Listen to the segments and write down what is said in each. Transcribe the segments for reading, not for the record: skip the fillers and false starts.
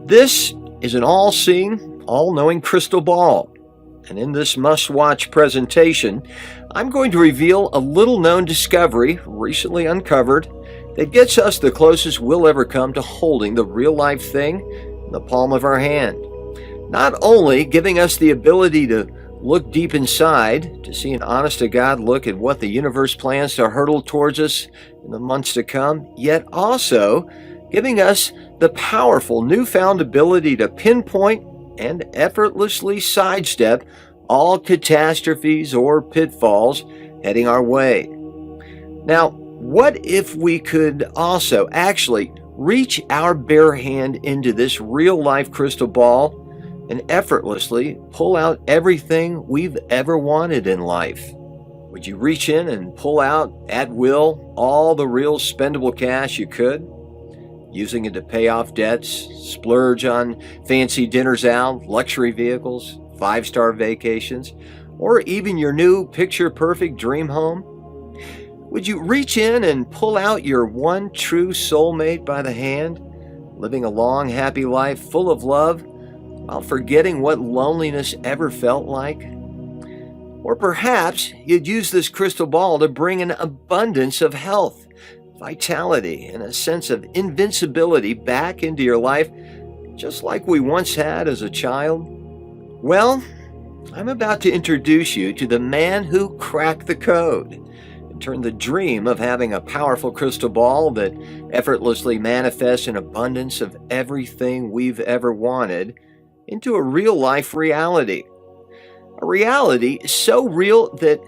This is an all-seeing, all-knowing crystal ball. And in this must-watch presentation, I'm going to reveal a little-known discovery recently uncovered that gets us the closest we'll ever come to holding the real-life thing in the palm of our hand. Not only giving us the ability to look deep inside, to see an honest-to-God look at what the universe plans to hurtle towards us in the months to come, yet also giving us the powerful newfound ability to pinpoint and effortlessly sidestep all catastrophes or pitfalls heading our way. Now, what if we could also actually reach our bare hand into this real-life crystal ball and effortlessly pull out everything we've ever wanted in life? Would you reach in and pull out, at will, all the real spendable cash you could? Using it to pay off debts, splurge on fancy dinners out, luxury vehicles, 5-star vacations, or even your new picture-perfect dream home? Would you reach in and pull out your one true soulmate by the hand, living a long, happy life full of love while forgetting what loneliness ever felt like? Or perhaps you'd use this crystal ball to bring an abundance of health, vitality, and a sense of invincibility back into your life, just like we once had as a child? Well, I'm about to introduce you to the man who cracked the code and turned the dream of having a powerful crystal ball that effortlessly manifests an abundance of everything we've ever wanted into a real-life reality. A reality so real that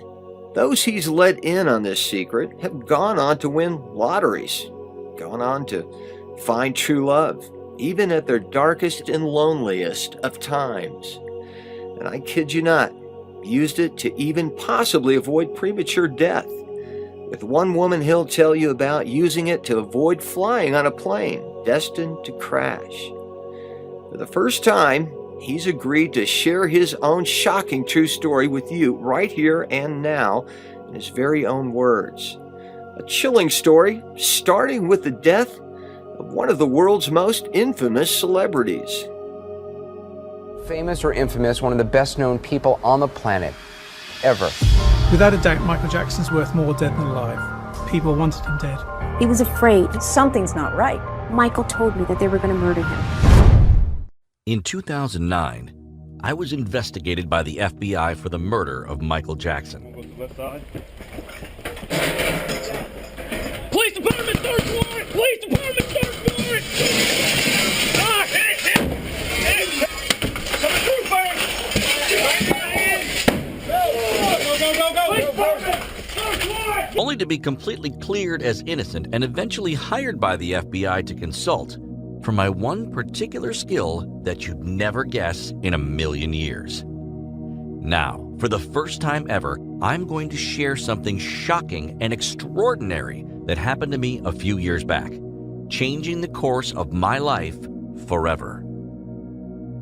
those he's let in on this secret have gone on to win lotteries, gone on to find true love, even at their darkest and loneliest of times. And I kid you not, used it to even possibly avoid premature death. With one woman he'll tell you about using it to avoid flying on a plane destined to crash. For the first time, he's agreed to share his own shocking true story with you right here and now in his very own words. A chilling story starting with the death of one of the world's most infamous celebrities. Famous or infamous, one of the best known people on the planet, ever. Without a doubt, Michael Jackson's worth more dead than alive. People wanted him dead. He was afraid. Something's not right. Michael told me that they were going to murder him. In 2009, I was investigated by the FBI for the murder of Michael Jackson. Police department, search warrant! Police department, search warrant! Ah, Only to be completely cleared as innocent and eventually hired by the FBI to consult for my one particular skill that you'd never guess in a million years. Now, for the first time ever, I'm going to share something shocking and extraordinary that happened to me a few years back, changing the course of my life forever.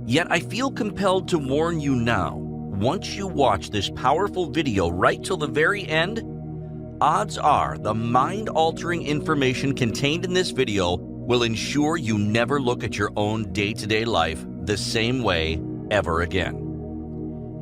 Yet I feel compelled to warn you now, once you watch this powerful video right till the very end, odds are the mind-altering information contained in this video will ensure you never look at your own day-to-day life the same way ever again.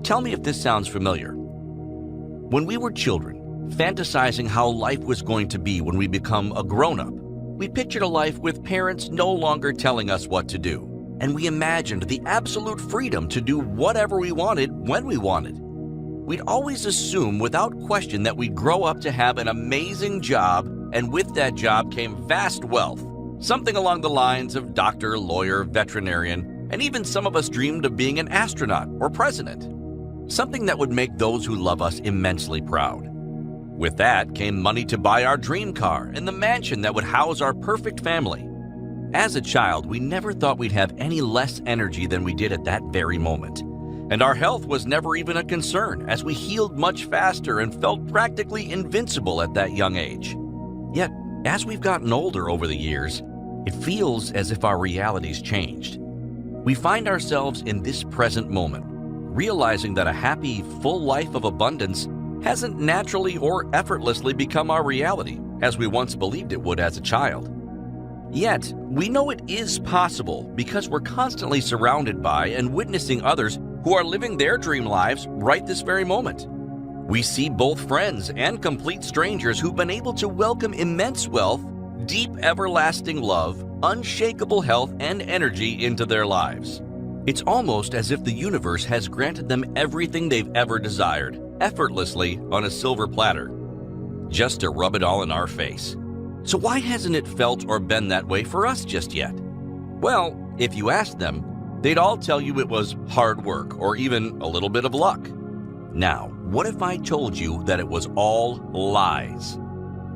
Tell me if this sounds familiar. When we were children, fantasizing how life was going to be when we become a grown-up, we pictured a life with parents no longer telling us what to do, and we imagined the absolute freedom to do whatever we wanted when we wanted. We'd always assume without question that we'd grow up to have an amazing job, and with that job came vast wealth. Something along the lines of doctor, lawyer, veterinarian, and even some of us dreamed of being an astronaut or president. Something that would make those who love us immensely proud. With that came money to buy our dream car and the mansion that would house our perfect family. As a child, we never thought we'd have any less energy than we did at that very moment. And our health was never even a concern, as we healed much faster and felt practically invincible at that young age. Yet, as we've gotten older over the years, it feels as if our reality's changed. We find ourselves in this present moment, realizing that a happy, full life of abundance hasn't naturally or effortlessly become our reality, as we once believed it would as a child. Yet, we know it is possible because we're constantly surrounded by and witnessing others who are living their dream lives right this very moment. We see both friends and complete strangers who've been able to welcome immense wealth, deep everlasting love, unshakable health, and energy into their lives. It's almost as if the universe has granted them everything they've ever desired, effortlessly on a silver platter, just to rub it all in our face. So why hasn't it felt or been that way for us just yet? Well, if you asked them, they'd all tell you it was hard work or even a little bit of luck. Now, what if I told you that it was all lies?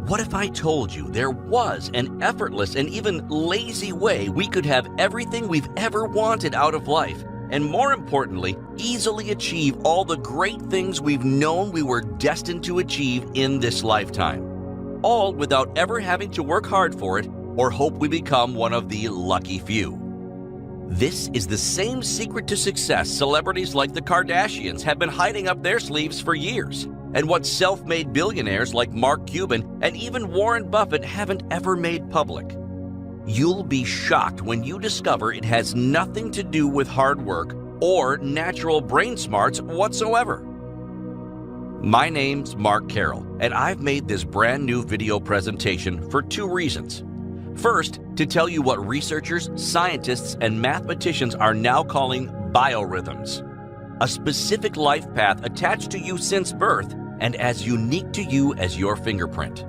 What if I told you there was an effortless and even lazy way we could have everything we've ever wanted out of life, and more importantly, easily achieve all the great things we've known we were destined to achieve in this lifetime, all without ever having to work hard for it or hope we become one of the lucky few? This is the same secret to success celebrities like the Kardashians have been hiding up their sleeves for years, and what self-made billionaires like Mark Cuban and even Warren Buffett haven't ever made public. You'll be shocked when you discover it has nothing to do with hard work or natural brain smarts whatsoever. My name's Mark Carroll, and I've made this brand new video presentation for two reasons. First, to tell you what researchers, scientists, and mathematicians are now calling biorhythms, a specific life path attached to you since birth and as unique to you as your fingerprint.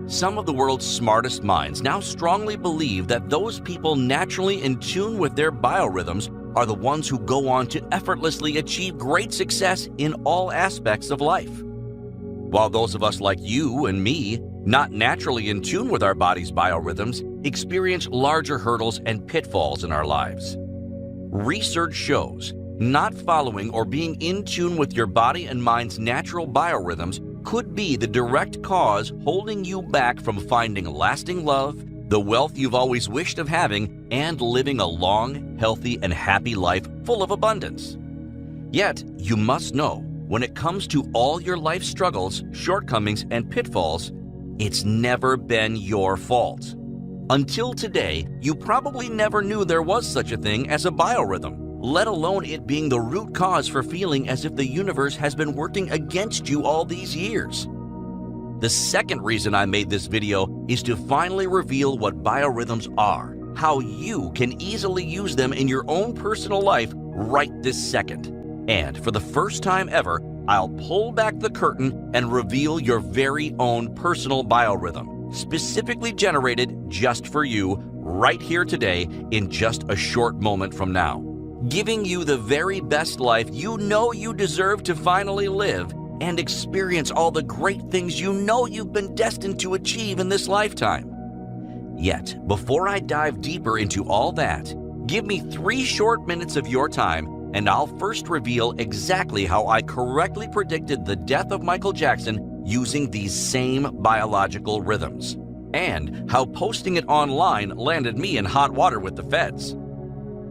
Some of the world's smartest minds now strongly believe that those people naturally in tune with their biorhythms are the ones who go on to effortlessly achieve great success in all aspects of life. While those of us like you and me, not naturally in tune with our body's biorhythms, experience larger hurdles and pitfalls in our lives. Research shows not following or being in tune with your body and mind's natural biorhythms could be the direct cause holding you back from finding lasting love, the wealth you've always wished of having, and living a long, healthy, and happy life full of abundance. Yet, you must know, when it comes to all your life struggles, shortcomings, and pitfalls, it's never been your fault. Until today, you probably never knew there was such a thing as a biorhythm, let alone it being the root cause for feeling as if the universe has been working against you all these years. The second reason I made this video is to finally reveal what biorhythms are, how you can easily use them in your own personal life right this second. And for the first time ever, I'll pull back the curtain and reveal your very own personal biorhythm, specifically generated just for you right here today in just a short moment from now, giving you the very best life you know you deserve to finally live and experience all the great things you know you've been destined to achieve in this lifetime. Yet, before I dive deeper into all that, give me 3 short minutes of your time and I'll first reveal exactly how I correctly predicted the death of Michael Jackson using these same biological rhythms, and how posting it online landed me in hot water with the feds.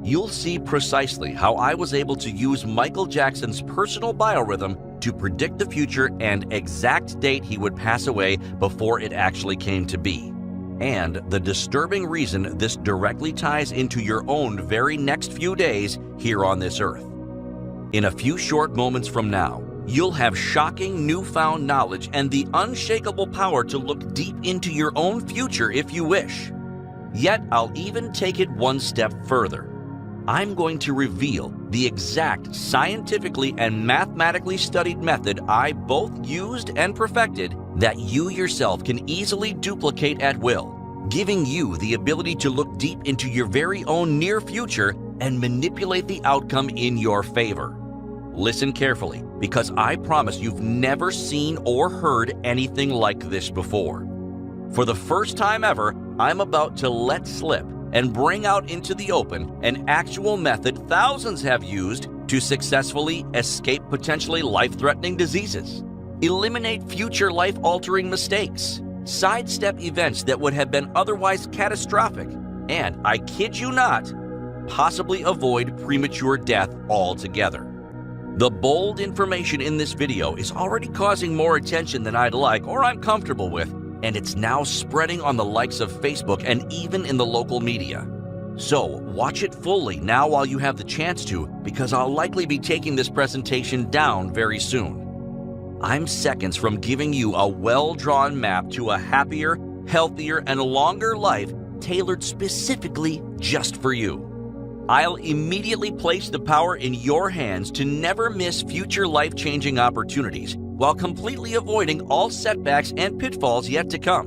You'll see precisely how I was able to use Michael Jackson's personal biorhythm to predict the future and exact date he would pass away before it actually came to be, and the disturbing reason this directly ties into your own very next few days here on this earth. In a few short moments from now, you'll have shocking newfound knowledge and the unshakable power to look deep into your own future if you wish. Yet I'll even take it one step further. I'm going to reveal the exact scientifically and mathematically studied method I both used and perfected that you yourself can easily duplicate at will, giving you the ability to look deep into your very own near future and manipulate the outcome in your favor. Listen carefully, because I promise you've never seen or heard anything like this before. For the first time ever, I'm about to let slip and bring out into the open an actual method thousands have used to successfully escape potentially life-threatening diseases, eliminate future life-altering mistakes, sidestep events that would have been otherwise catastrophic, and, I kid you not, possibly avoid premature death altogether. The bold information in this video is already causing more attention than I'd like or I'm comfortable with, and it's now spreading on the likes of Facebook and even in the local media. So watch it fully now while you have the chance to, because I'll likely be taking this presentation down very soon. I'm seconds from giving you a well-drawn map to a happier, healthier, and longer life tailored specifically just for you. I'll immediately place the power in your hands to never miss future life-changing opportunities while completely avoiding all setbacks and pitfalls yet to come.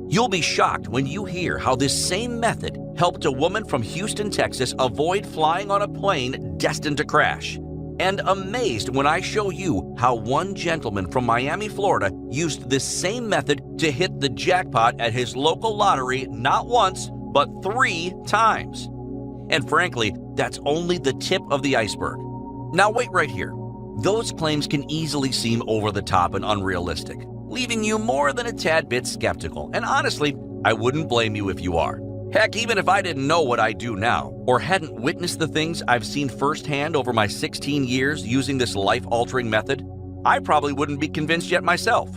You'll be shocked when you hear how this same method helped a woman from Houston, Texas avoid flying on a plane destined to crash, and amazed when I show you how one gentleman from Miami, Florida used this same method to hit the jackpot at his local lottery not once, but 3 times. And frankly, that's only the tip of the iceberg. Now wait right here. Those claims can easily seem over the top and unrealistic, leaving you more than a tad bit skeptical. And honestly, I wouldn't blame you if you are. Heck, even if I didn't know what I do now, or hadn't witnessed the things I've seen firsthand over my 16 years using this life-altering method, I probably wouldn't be convinced yet myself.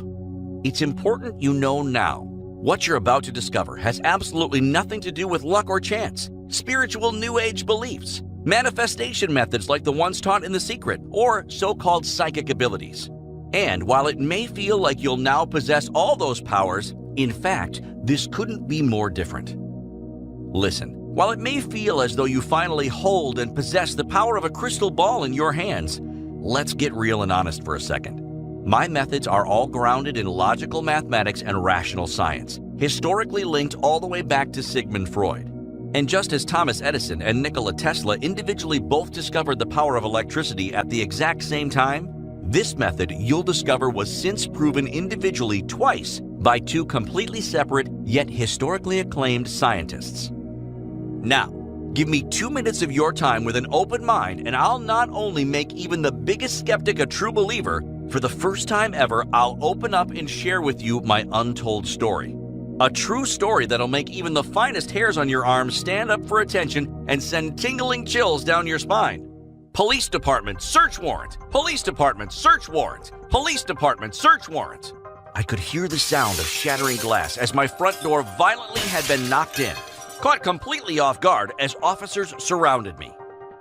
It's important you know now. What you're about to discover has absolutely nothing to do with luck or chance, spiritual New Age beliefs, manifestation methods like the ones taught in The Secret, or so-called psychic abilities. And while it may feel like you'll now possess all those powers, in fact, this couldn't be more different. Listen, while it may feel as though you finally hold and possess the power of a crystal ball in your hands, let's get real and honest for a second. My methods are all grounded in logical mathematics and rational science, historically linked all the way back to Sigmund Freud. And just as Thomas Edison and Nikola Tesla individually both discovered the power of electricity at the exact same time, this method you'll discover was since proven individually twice by 2 completely separate yet historically acclaimed scientists. Now, give me 2 minutes of your time with an open mind, and I'll not only make even the biggest skeptic a true believer, for the first time ever, I'll open up and share with you my untold story. A true story that'll make even the finest hairs on your arms stand up for attention and send tingling chills down your spine. Police department, search warrant! Police department, search warrant! Police department, search warrant! I could hear the sound of shattering glass as my front door violently had been knocked in, caught completely off guard as officers surrounded me.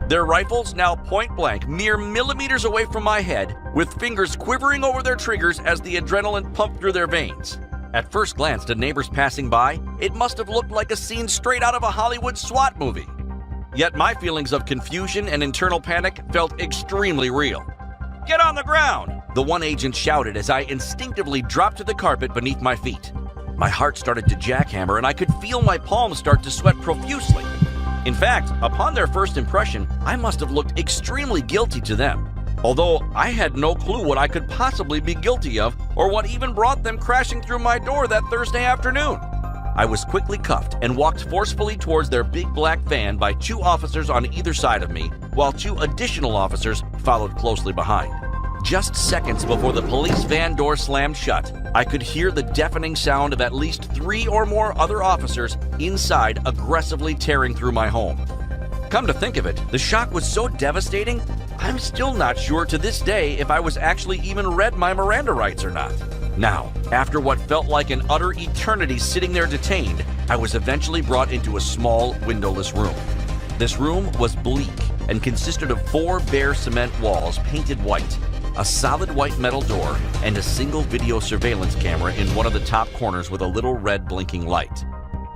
Their rifles now point blank, mere millimeters away from my head, with fingers quivering over their triggers as the adrenaline pumped through their veins. At first glance to neighbors passing by, it must have looked like a scene straight out of a Hollywood SWAT movie. Yet my feelings of confusion and internal panic felt extremely real. "Get on the ground!" the one agent shouted as I instinctively dropped to the carpet beneath my feet. My heart started to jackhammer and I could feel my palms start to sweat profusely. In fact, upon their first impression, I must have looked extremely guilty to them, although I had no clue what I could possibly be guilty of or what even brought them crashing through my door that Thursday afternoon. I was quickly cuffed and walked forcefully towards their big black van by 2 officers on either side of me, while 2 additional officers followed closely behind. Just seconds before the police van door slammed shut, I could hear the deafening sound of at least 3 or more other officers inside aggressively tearing through my home. Come to think of it, the shock was so devastating, I'm still not sure to this day if I was actually even read my Miranda rights or not. Now, after what felt like an utter eternity sitting there detained, I was eventually brought into a small, windowless room. This room was bleak and consisted of 4 bare cement walls painted white, a solid white metal door, and a single video surveillance camera in one of the top corners with a little red blinking light.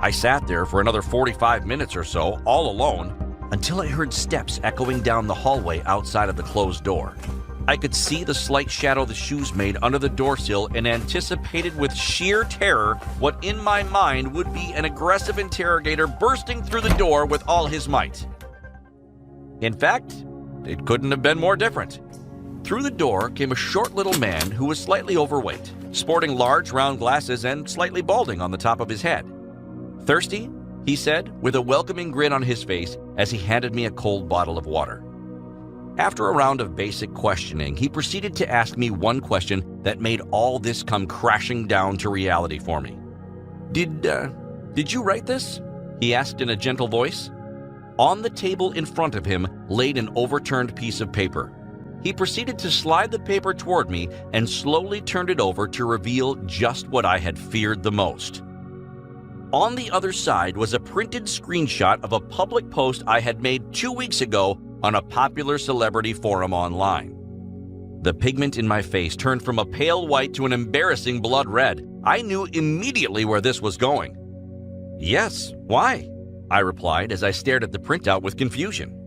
I sat there for another 45 minutes or so, all alone, until I heard steps echoing down the hallway outside of the closed door. I could see the slight shadow the shoes made under the door sill and anticipated with sheer terror what in my mind would be an aggressive interrogator bursting through the door with all his might. In fact, it couldn't have been more different. Through the door came a short little man who was slightly overweight, sporting large round glasses and slightly balding on the top of his head. "Thirsty?" he said, with a welcoming grin on his face as he handed me a cold bottle of water. After a round of basic questioning, he proceeded to ask me one question that made all this come crashing down to reality for me. Did you write this?" he asked in a gentle voice. On the table in front of him laid an overturned piece of paper. He proceeded to slide the paper toward me and slowly turned it over to reveal just what I had feared the most. On the other side was a printed screenshot of a public post I had made 2 weeks ago on a popular celebrity forum online. The pigment in my face turned from a pale white to an embarrassing blood red. I knew immediately where this was going. "Yes, why?" I replied as I stared at the printout with confusion.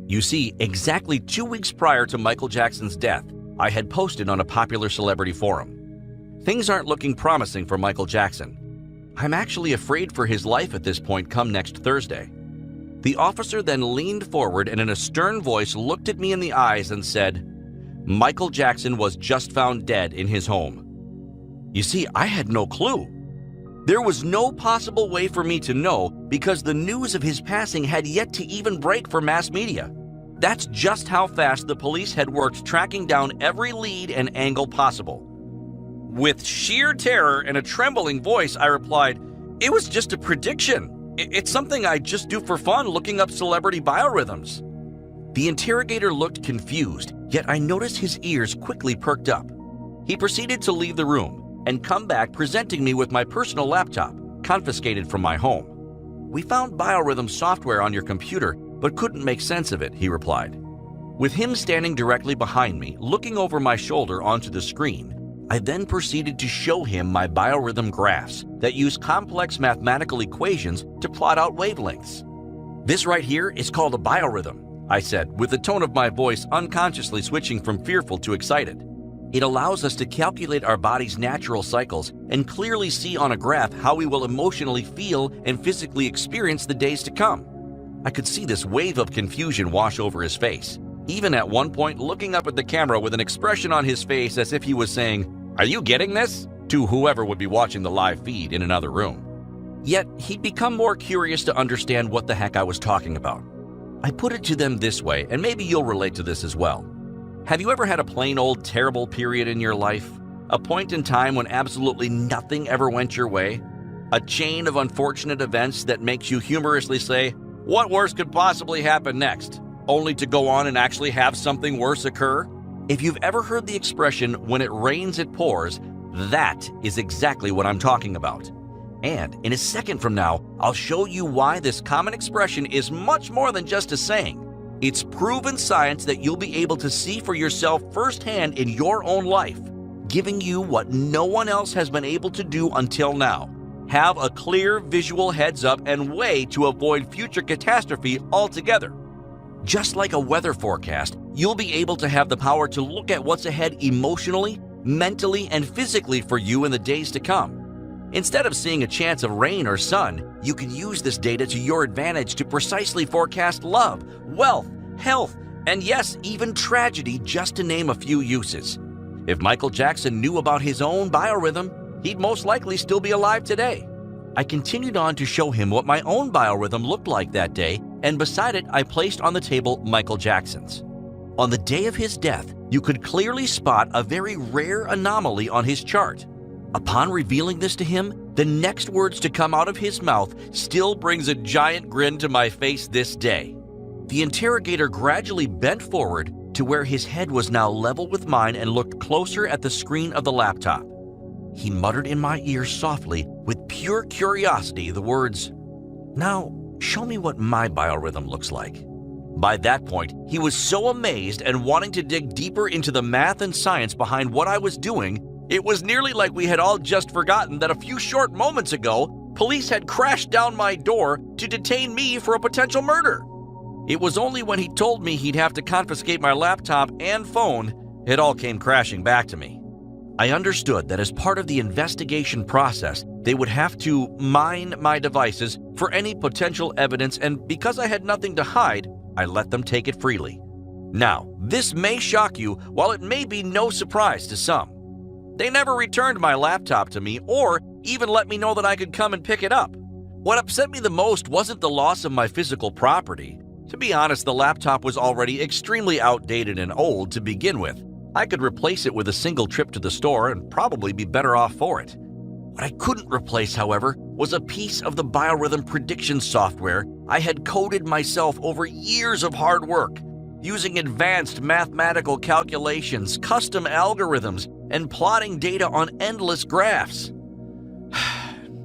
You see, exactly 2 weeks prior to Michael Jackson's death, I had posted on a popular celebrity forum. Things aren't looking promising for Michael Jackson. I'm actually afraid for his life at this point come next Thursday. The officer then leaned forward and in a stern voice looked at me in the eyes and said, "Michael Jackson was just found dead in his home." You see, I had no clue. There was no possible way for me to know because the news of his passing had yet to even break for mass media. That's just how fast the police had worked tracking down every lead and angle possible. With sheer terror and a trembling voice, I replied, "It was just a prediction. It's something I just do for fun, looking up celebrity biorhythms." The interrogator looked confused, yet I noticed his ears quickly perked up. He proceeded to leave the room and come back presenting me with my personal laptop, confiscated from my home. "We found Biorhythm software on your computer, but couldn't make sense of it," he replied. With him standing directly behind me, looking over my shoulder onto the screen, I then proceeded to show him my biorhythm graphs that use complex mathematical equations to plot out wavelengths. "This right here is called a biorhythm," I said, with the tone of my voice unconsciously switching from fearful to excited. "It allows us to calculate our body's natural cycles and clearly see on a graph how we will emotionally feel and physically experience the days to come." I could see this wave of confusion wash over his face, even at one point looking up at the camera with an expression on his face as if he was saying, "Are you getting this?" to whoever would be watching the live feed in another room. Yet he'd become more curious to understand what the heck I was talking about. I put it to them this way, and maybe you'll relate to this as well. Have you ever had a plain old terrible period in your life? A point in time when absolutely nothing ever went your way? A chain of unfortunate events that makes you humorously say, "What worse could possibly happen next?" only to go on and actually have something worse occur? If you've ever heard the expression, "when it rains, it pours," that is exactly what I'm talking about. And in a second from now, I'll show you why this common expression is much more than just a saying. It's proven science that you'll be able to see for yourself firsthand in your own life, giving you what no one else has been able to do until now. Have a clear visual heads up and way to avoid future catastrophe altogether. Just like a weather forecast, you'll be able to have the power to look at what's ahead emotionally, mentally, and physically for you in the days to come. Instead of seeing a chance of rain or sun, you can use this data to your advantage to precisely forecast love, wealth, health, and yes, even tragedy, just to name a few uses. If Michael Jackson knew about his own biorhythm, he'd most likely still be alive today. I continued on to show him what my own biorhythm looked like that day, and beside it, I placed on the table Michael Jackson's. On the day of his death, you could clearly spot a very rare anomaly on his chart. Upon revealing this to him, the next words to come out of his mouth still brings a giant grin to my face this day. The interrogator gradually bent forward to where his head was now level with mine and looked closer at the screen of the laptop. He muttered in my ear softly, with pure curiosity, the words, "Now, show me what my biorhythm looks like." By that point, he was so amazed and wanting to dig deeper into the math and science behind what I was doing, it was nearly like we had all just forgotten that a few short moments ago, police had crashed down my door to detain me for a potential murder. It was only when he told me he'd have to confiscate my laptop and phone, it all came crashing back to me. I understood that as part of the investigation process, they would have to mine my devices for any potential evidence, and because I had nothing to hide, I let them take it freely. Now, this may shock you, while it may be no surprise to some. They never returned my laptop to me or even let me know that I could come and pick it up. What upset me the most wasn't the loss of my physical property. To be honest, the laptop was already extremely outdated and old to begin with. I could replace it with a single trip to the store and probably be better off for it. What I couldn't replace, however, was a piece of the biorhythm prediction software I had coded myself over years of hard work. using advanced mathematical calculations, custom algorithms, and plotting data on endless graphs.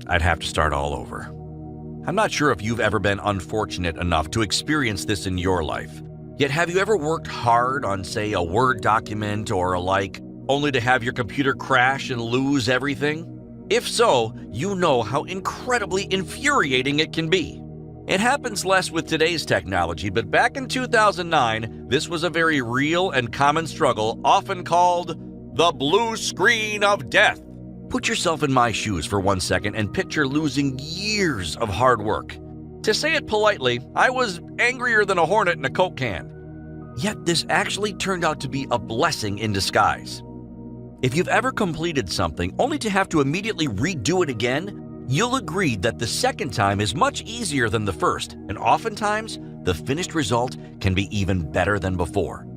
I'd have to start all over. I'm not sure if you've ever been unfortunate enough to experience this in your life. Yet have you ever worked hard on, say, a Word document or alike, only to have your computer crash and lose everything? If so, you know how incredibly infuriating it can be. It happens less with today's technology, but back in 2009, this was a very real and common struggle, often called the blue screen of death. Put yourself in my shoes for 1 second and picture losing years of hard work. To say it politely, I was angrier than a hornet in a Coke can. Yet this actually turned out to be a blessing in disguise. If you've ever completed something only to have to immediately redo it again, you'll agree that the second time is much easier than the first, and oftentimes, the finished result can be even better than before.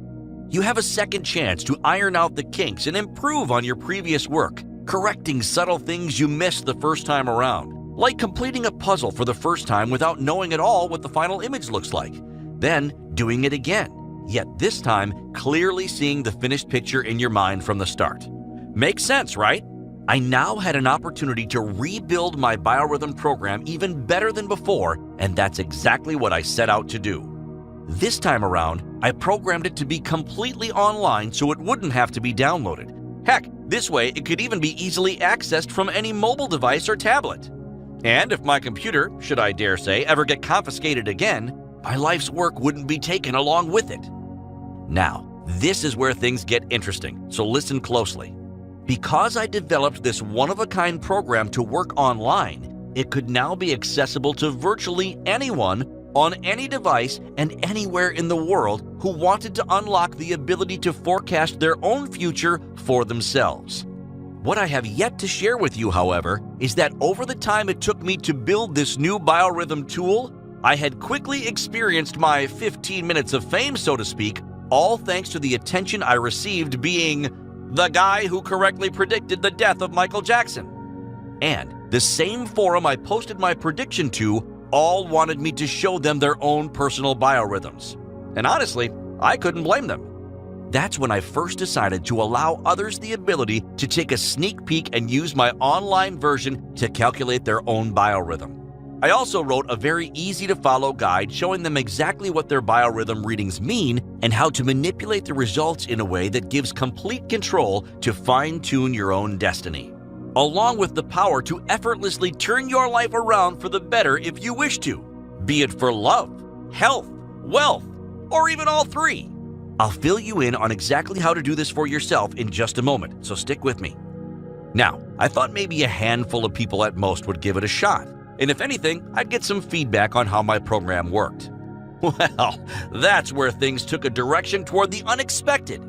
You have a second chance to iron out the kinks and improve on your previous work, correcting subtle things you missed the first time around, like completing a puzzle for the first time without knowing at all what the final image looks like, then doing it again, yet this time clearly seeing the finished picture in your mind from the start. Makes sense, right? I now had an opportunity to rebuild my Biorhythm program even better than before, and that's exactly what I set out to do. This time around, I programmed it to be completely online so it wouldn't have to be downloaded. Heck, this way it could even be easily accessed from any mobile device or tablet. And if my computer, should I dare say, ever get confiscated again, my life's work wouldn't be taken along with it. Now, this is where things get interesting, so listen closely. Because I developed this one-of-a-kind program to work online, it could now be accessible to virtually anyone on any device and anywhere in the world who wanted to unlock the ability to forecast their own future for themselves. What I have yet to share with you, however, is that over the time it took me to build this new Biorhythm tool, I had quickly experienced my 15 minutes of fame, so to speak, all thanks to the attention I received being the guy who correctly predicted the death of Michael Jackson. And the same forum I posted my prediction to all wanted me to show them their own personal biorhythms. And honestly, I couldn't blame them. That's when I first decided to allow others the ability to take a sneak peek and use my online version to calculate their own biorhythm. I also wrote a very easy-to-follow guide showing them exactly what their biorhythm readings mean and how to manipulate the results in a way that gives complete control to fine-tune your own destiny, along with the power to effortlessly turn your life around for the better if you wish to, be it for love, health, wealth, or even all three. I'll fill you in on exactly how to do this for yourself in just a moment, so stick with me. Now, I thought maybe a handful of people at most would give it a shot. And if anything, I'd get some feedback on how my program worked. Well, that's where things took a direction toward the unexpected.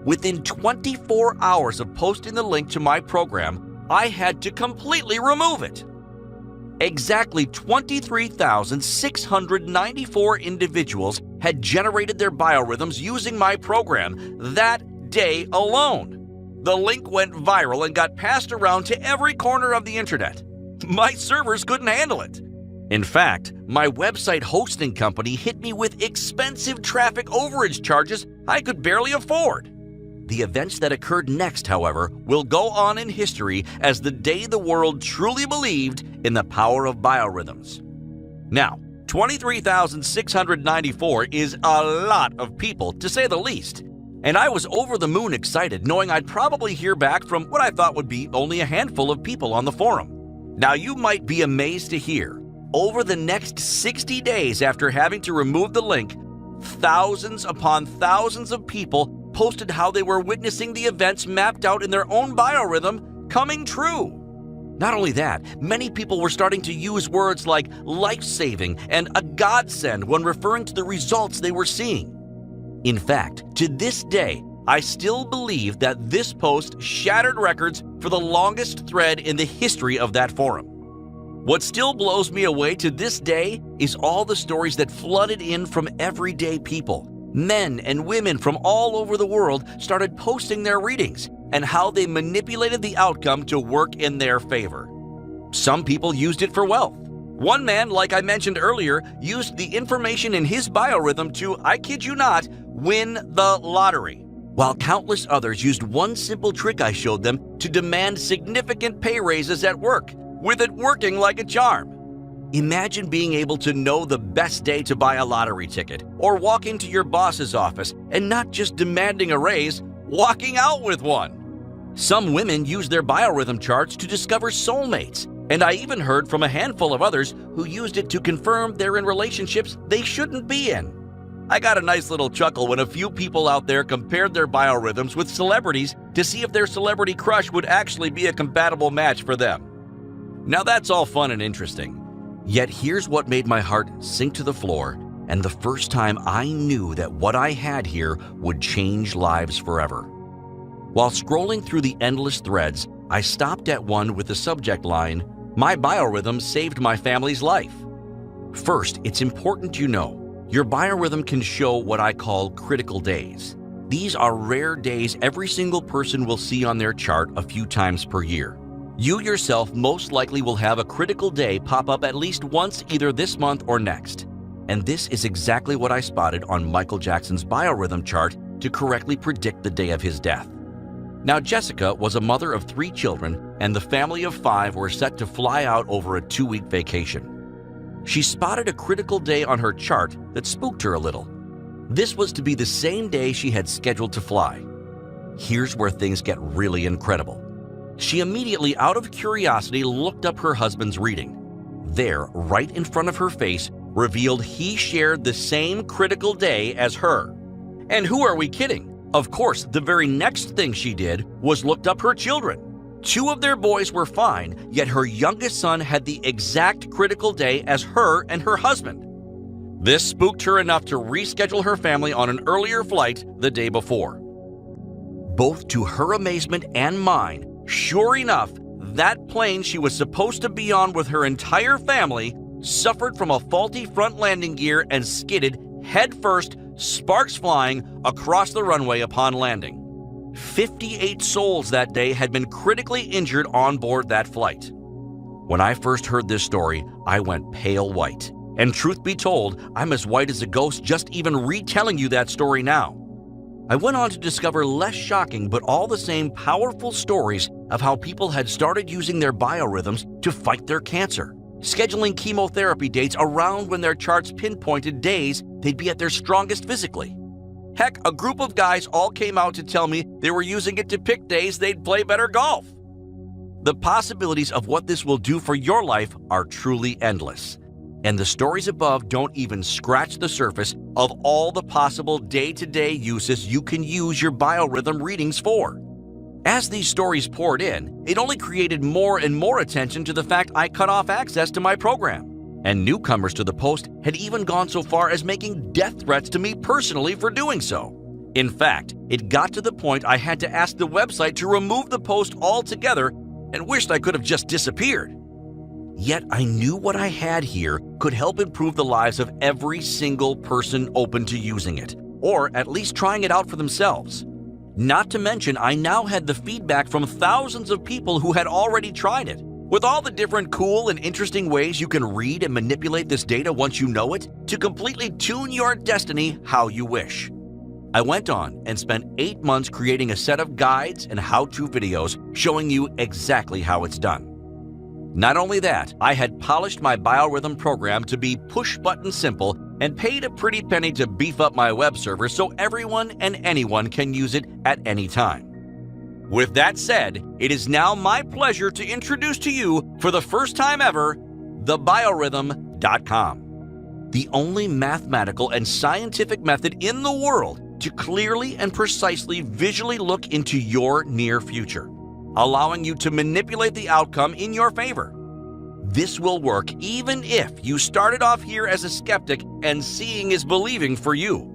Within 24 hours of posting the link to my program, I had to completely remove it. Exactly 23,694 individuals had generated their biorhythms using my program that day alone. The link went viral and got passed around to every corner of the internet. My servers couldn't handle it. In fact, my website hosting company hit me with expensive traffic overage charges I could barely afford. The events that occurred next, however, will go on in history as the day the world truly believed in the power of biorhythms. Now, 23,694 is a lot of people, to say the least. And I was over the moon excited knowing I'd probably hear back from what I thought would be only a handful of people on the forum. Now, you might be amazed to hear, over the next 60 days after having to remove the link, thousands upon thousands of people posted how they were witnessing the events mapped out in their own biorhythm coming true. Not only that, many people were starting to use words like life-saving and a godsend when referring to the results they were seeing. In fact, to this day, I still believe that this post shattered records for the longest thread in the history of that forum. What still blows me away to this day is all the stories that flooded in from everyday people. Men and women from all over the world started posting their readings and how they manipulated the outcome to work in their favor. Some people used it for wealth. One man, like I mentioned earlier, used the information in his biorhythm to, I kid you not, win the lottery, while countless others used one simple trick I showed them to demand significant pay raises at work, with it working like a charm. Imagine being able to know the best day to buy a lottery ticket, or walk into your boss's office and not just demanding a raise, walking out with one. Some women use their biorhythm charts to discover soulmates, and I even heard from a handful of others who used it to confirm they're in relationships they shouldn't be in. I got a nice little chuckle when a few people out there compared their biorhythms with celebrities to see if their celebrity crush would actually be a compatible match for them. Now that's all fun and interesting. Yet here's what made my heart sink to the floor, and the first time I knew that what I had here would change lives forever. While scrolling through the endless threads, I stopped at one with the subject line, "My biorhythm saved my family's life." First, it's important you know, your biorhythm can show what I call critical days. These are rare days every single person will see on their chart a few times per year. You yourself most likely will have a critical day pop up at least once either this month or next. And this is exactly what I spotted on Michael Jackson's biorhythm chart to correctly predict the day of his death. Now, Jessica was a mother of 3 children, and the family of 5 were set to fly out over a 2-week vacation. She spotted a critical day on her chart that spooked her a little. This was to be the same day she had scheduled to fly. Here's where things get really incredible. She immediately, out of curiosity, looked up her husband's reading. There, right in front of her face, revealed he shared the same critical day as her. And who are we kidding? Of course, the very next thing she did was looked up her children. 2 of their boys were fine, yet her youngest son had the exact critical day as her and her husband. This spooked her enough to reschedule her family on an earlier flight the day before. Both to her amazement and mine, sure enough, that plane she was supposed to be on with her entire family suffered from a faulty front landing gear and skidded headfirst, sparks flying, across the runway upon landing. 58 souls that day had been critically injured on board that flight. When I first heard this story, I went pale white. And truth be told, I'm as white as a ghost just even retelling you that story now. I went on to discover less shocking but all the same powerful stories of how people had started using their biorhythms to fight their cancer, scheduling chemotherapy dates around when their charts pinpointed days they'd be at their strongest physically. Heck, a group of guys all came out to tell me they were using it to pick days they'd play better golf. The possibilities of what this will do for your life are truly endless. And the stories above don't even scratch the surface of all the possible day-to-day uses you can use your biorhythm readings for. As these stories poured in, it only created more and more attention to the fact I cut off access to my program. And newcomers to the post had even gone so far as making death threats to me personally for doing so. In fact, it got to the point I had to ask the website to remove the post altogether and wished I could have just disappeared. Yet I knew what I had here could help improve the lives of every single person open to using it, or at least trying it out for themselves. Not to mention, I now had the feedback from thousands of people who had already tried it. With all the different cool and interesting ways you can read and manipulate this data once you know it, to completely tune your destiny how you wish. I went on and spent 8 months creating a set of guides and how-to videos showing you exactly how it's done. Not only that, I had polished my biorhythm program to be push-button simple and paid a pretty penny to beef up my web server so everyone and anyone can use it at any time. With that said, it is now my pleasure to introduce to you, for the first time ever, thebiorhythm.com. The only mathematical and scientific method in the world to clearly and precisely visually look into your near future, allowing you to manipulate the outcome in your favor. This will work even if you started off here as a skeptic and seeing is believing for you.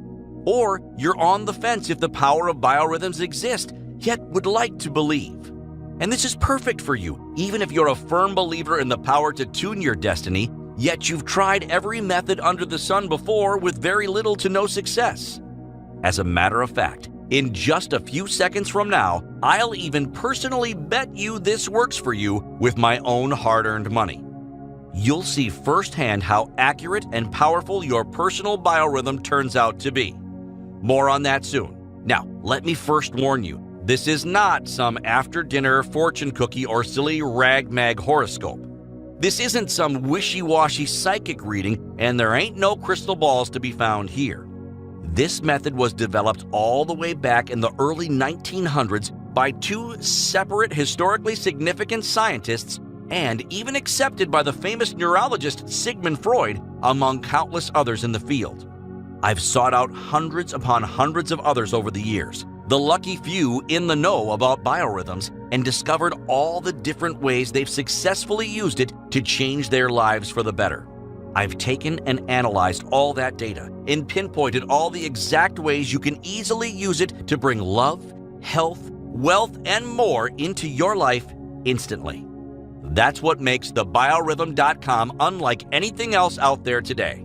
Or you're on the fence if the power of biorhythms exist, yet would like to believe. And this is perfect for you, even if you're a firm believer in the power to tune your destiny, yet you've tried every method under the sun before with very little to no success. As a matter of fact, in just a few seconds from now, I'll even personally bet you this works for you with my own hard-earned money. You'll see firsthand how accurate and powerful your personal biorhythm turns out to be. More on that soon. Now, let me first warn you, this is not some after-dinner fortune cookie or silly rag-mag horoscope. This isn't some wishy-washy psychic reading, and there ain't no crystal balls to be found here. This method was developed all the way back in the early 1900s by two separate historically significant scientists and even accepted by the famous neurologist Sigmund Freud, among countless others in the field. I've sought out hundreds upon hundreds of others over the years, the lucky few in the know about biorhythms, and discovered all the different ways they've successfully used it to change their lives for the better. I've taken and analyzed all that data and pinpointed all the exact ways you can easily use it to bring love, health, wealth, and more into your life instantly. That's what makes the Biorhythm.com unlike anything else out there today.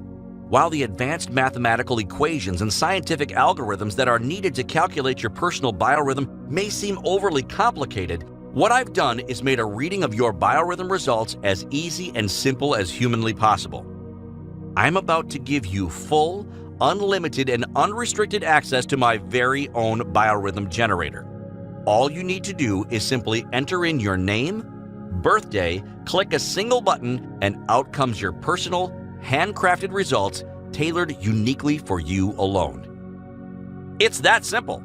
While the advanced mathematical equations and scientific algorithms that are needed to calculate your personal biorhythm may seem overly complicated, what I've done is made a reading of your biorhythm results as easy and simple as humanly possible. I'm about to give you full, unlimited, and unrestricted access to my very own biorhythm generator. All you need to do is simply enter in your name, birthday, click a single button, and out comes your personal, handcrafted results tailored uniquely for you alone. It's that simple.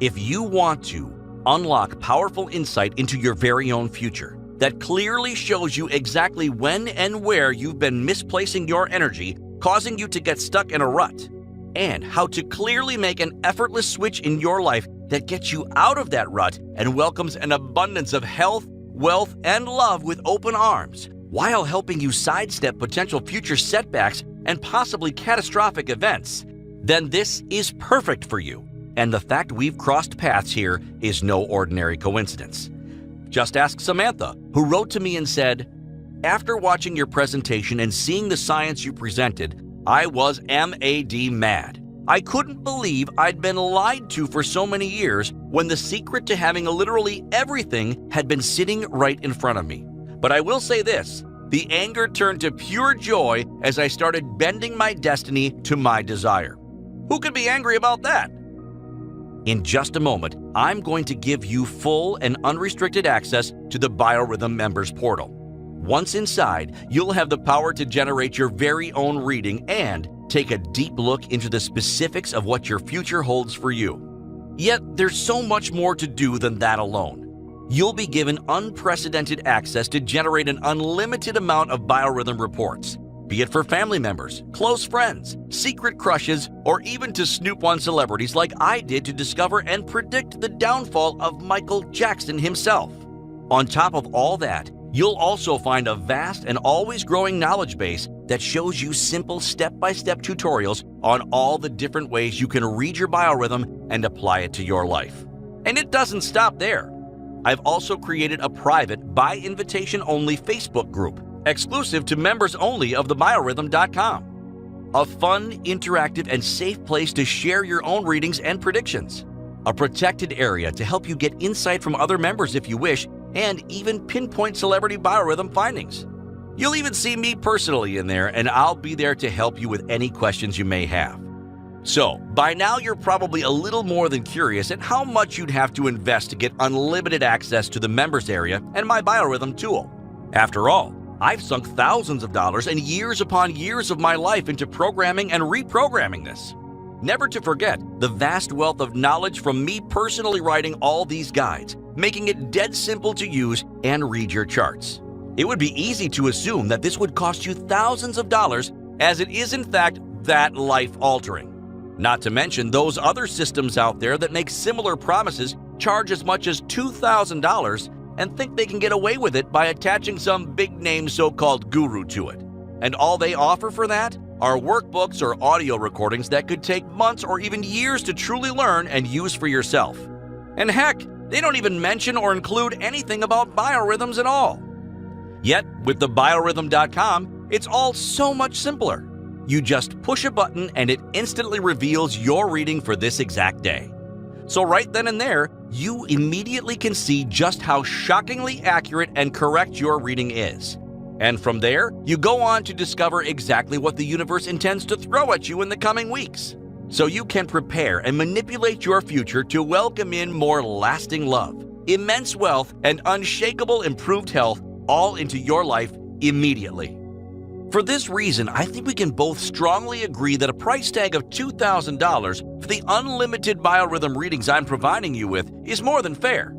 If you want to unlock powerful insight into your very own future that clearly shows you exactly when and where you've been misplacing your energy, causing you to get stuck in a rut, and how to clearly make an effortless switch in your life that gets you out of that rut and welcomes an abundance of health, wealth, and love with open arms, while helping you sidestep potential future setbacks and possibly catastrophic events, then this is perfect for you. And the fact we've crossed paths here is no ordinary coincidence. Just ask Samantha, who wrote to me and said, "After watching your presentation and seeing the science you presented, I was mad. I couldn't believe I'd been lied to for so many years when the secret to having literally everything had been sitting right in front of me. But I will say this, the anger turned to pure joy as I started bending my destiny to my desire." Who could be angry about that? In just a moment, I'm going to give you full and unrestricted access to the Biorhythm Members Portal. Once inside, you'll have the power to generate your very own reading and take a deep look into the specifics of what your future holds for you. Yet, there's so much more to do than that alone. You'll be given unprecedented access to generate an unlimited amount of biorhythm reports, be it for family members, close friends, secret crushes, or even to snoop on celebrities like I did to discover and predict the downfall of Michael Jackson himself. On top of all that, you'll also find a vast and always growing knowledge base that shows you simple step-by-step tutorials on all the different ways you can read your biorhythm and apply it to your life. And it doesn't stop there. I've also created a private, by invitation only Facebook group, exclusive to members only of the Biorhythm.com. A fun, interactive, and safe place to share your own readings and predictions. A protected area to help you get insight from other members if you wish, and even pinpoint celebrity biorhythm findings. You'll even see me personally in there, and I'll be there to help you with any questions you may have. So, by now you're probably a little more than curious at how much you'd have to invest to get unlimited access to the members area and my biorhythm tool. After all, I've sunk thousands of dollars and years upon years of my life into programming and reprogramming this. Never to forget the vast wealth of knowledge from me personally writing all these guides, making it dead simple to use and read your charts. It would be easy to assume that this would cost you thousands of dollars, as it is in fact that life-altering. Not to mention those other systems out there that make similar promises, charge as much as $2,000, and think they can get away with it by attaching some big-name so-called guru to it. And all they offer for that are workbooks or audio recordings that could take months or even years to truly learn and use for yourself. And heck, they don't even mention or include anything about biorhythms at all. Yet, with the Biorhythm.com, it's all so much simpler. You just push a button and it instantly reveals your reading for this exact day. So right then and there, you immediately can see just how shockingly accurate and correct your reading is. And from there, you go on to discover exactly what the universe intends to throw at you in the coming weeks. so you can prepare and manipulate your future to welcome in more lasting love, immense wealth, and unshakable improved health all into your life immediately. For this reason, I think we can both strongly agree that a price tag of $2,000 for the unlimited Biorhythm readings I'm providing you with is more than fair.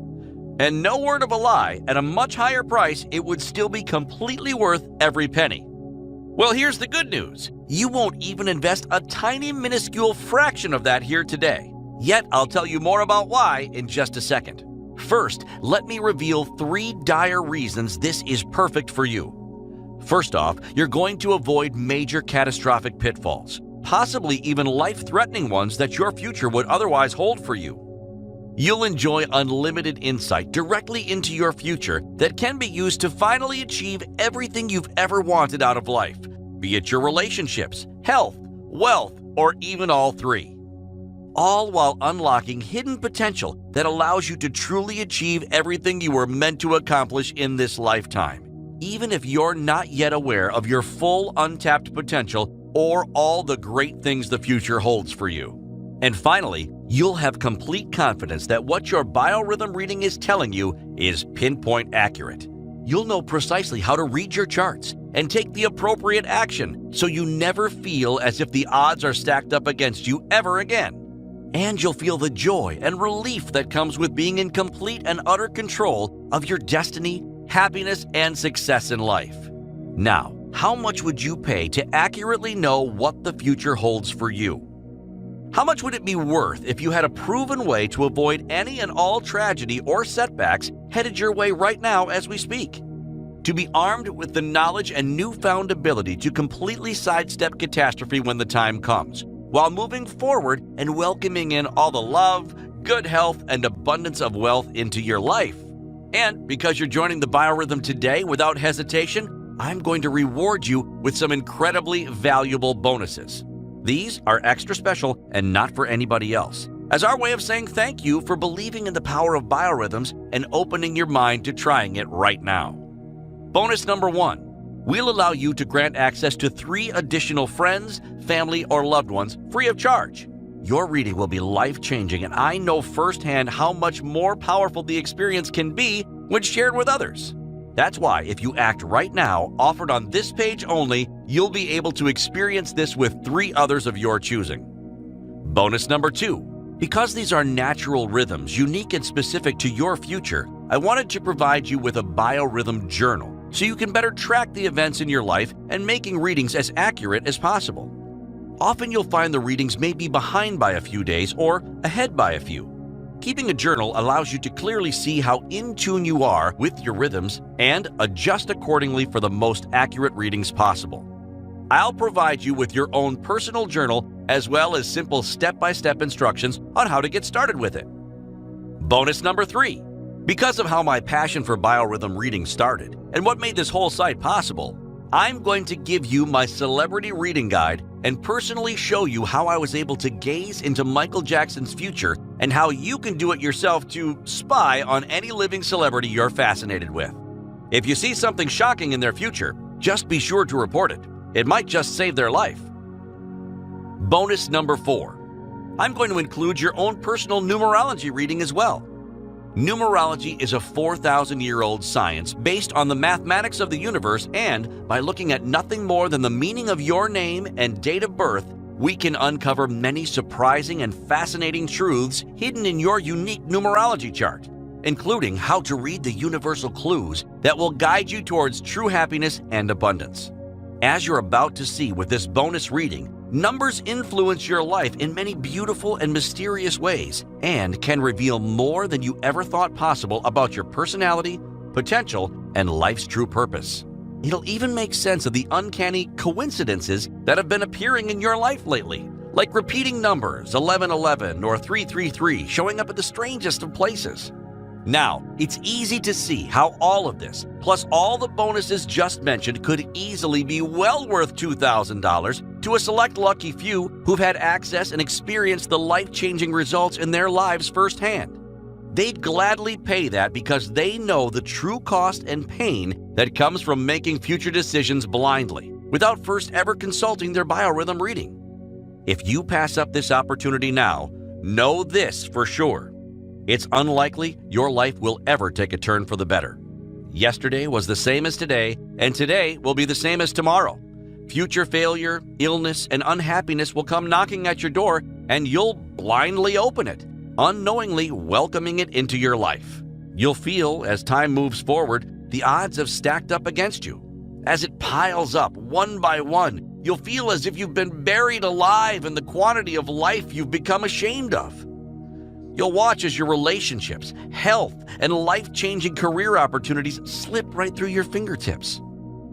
And no word of a lie, at a much higher price, it would still be completely worth every penny. Well, here's the good news. You won't even invest a tiny minuscule fraction of that here today. Yet, I'll tell you more about why in just a second. First, let me reveal 3 dire reasons this is perfect for you. First off, you're going to avoid major catastrophic pitfalls, possibly even life-threatening ones that your future would otherwise hold for you. You'll enjoy unlimited insight directly into your future that can be used to finally achieve everything you've ever wanted out of life, be it your relationships, health, wealth, or even all 3. All while unlocking hidden potential that allows you to truly achieve everything you were meant to accomplish in this lifetime, even if you're not yet aware of your full untapped potential or all the great things the future holds for you. And finally, you'll have complete confidence that what your Biorhythm reading is telling you is pinpoint accurate. You'll know precisely how to read your charts and take the appropriate action so you never feel as if the odds are stacked up against you ever again. And you'll feel the joy and relief that comes with being in complete and utter control of your destiny, happiness, and success in life. Now, how much would you pay to accurately know what the future holds for you? How much would it be worth if you had a proven way to avoid any and all tragedy or setbacks headed your way right now as we speak? To be armed with the knowledge and newfound ability to completely sidestep catastrophe when the time comes, while moving forward and welcoming in all the love, good health, and abundance of wealth into your life. And because you're joining the Biorhythm today without hesitation, I'm going to reward you with some incredibly valuable bonuses. These are extra special and not for anybody else, as our way of saying thank you for believing in the power of biorhythms and opening your mind to trying it right now. Bonus number 1. We'll allow you to grant access to 3 additional friends, family, or loved ones free of charge. Your reading will be life-changing, and I know firsthand how much more powerful the experience can be when shared with others. That's why if you act right now, offered on this page only, you'll be able to experience this with 3 others of your choosing. Bonus number 2. Because these are natural rhythms, unique and specific to your future, I wanted to provide you with a Biorhythm journal so you can better track the events in your life and making readings as accurate as possible. Often you'll find the readings may be behind by a few days or ahead by a few. Keeping a journal allows you to clearly see how in tune you are with your rhythms and adjust accordingly for the most accurate readings possible. I'll provide you with your own personal journal as well as simple step-by-step instructions on how to get started with it. Bonus number 3. Because of how my passion for Biorhythm reading started and what made this whole site possible, I'm going to give you my celebrity reading guide and personally show you how I was able to gaze into Michael Jackson's future and how you can do it yourself to spy on any living celebrity you're fascinated with. If you see something shocking in their future, just be sure to report it. It might just save their life. Bonus number 4. I'm going to include your own personal numerology reading as well. Numerology is a 4,000-year-old science based on the mathematics of the universe, and by looking at nothing more than the meaning of your name and date of birth, we can uncover many surprising and fascinating truths hidden in your unique numerology chart, including how to read the universal clues that will guide you towards true happiness and abundance. As you're about to see with this bonus reading, numbers influence your life in many beautiful and mysterious ways and can reveal more than you ever thought possible about your personality, potential, and life's true purpose. It'll even make sense of the uncanny coincidences that have been appearing in your life lately, like repeating numbers 1111 or 333 showing up at the strangest of places. Now, it's easy to see how all of this, plus all the bonuses just mentioned, could easily be well worth $2,000 to a select lucky few who've had access and experienced the life-changing results in their lives firsthand. They'd gladly pay that because they know the true cost and pain that comes from making future decisions blindly, without first ever consulting their Biorhythm reading. If you pass up this opportunity now, know this for sure. It's unlikely your life will ever take a turn for the better. Yesterday was the same as today, and today will be the same as tomorrow. Future failure, illness, and unhappiness will come knocking at your door, and you'll blindly open it, unknowingly welcoming it into your life. You'll feel, as time moves forward, the odds have stacked up against you. As it piles up one by one, you'll feel as if you've been buried alive in the quantity of life you've become ashamed of. You'll watch as your relationships, health, and life-changing career opportunities slip right through your fingertips.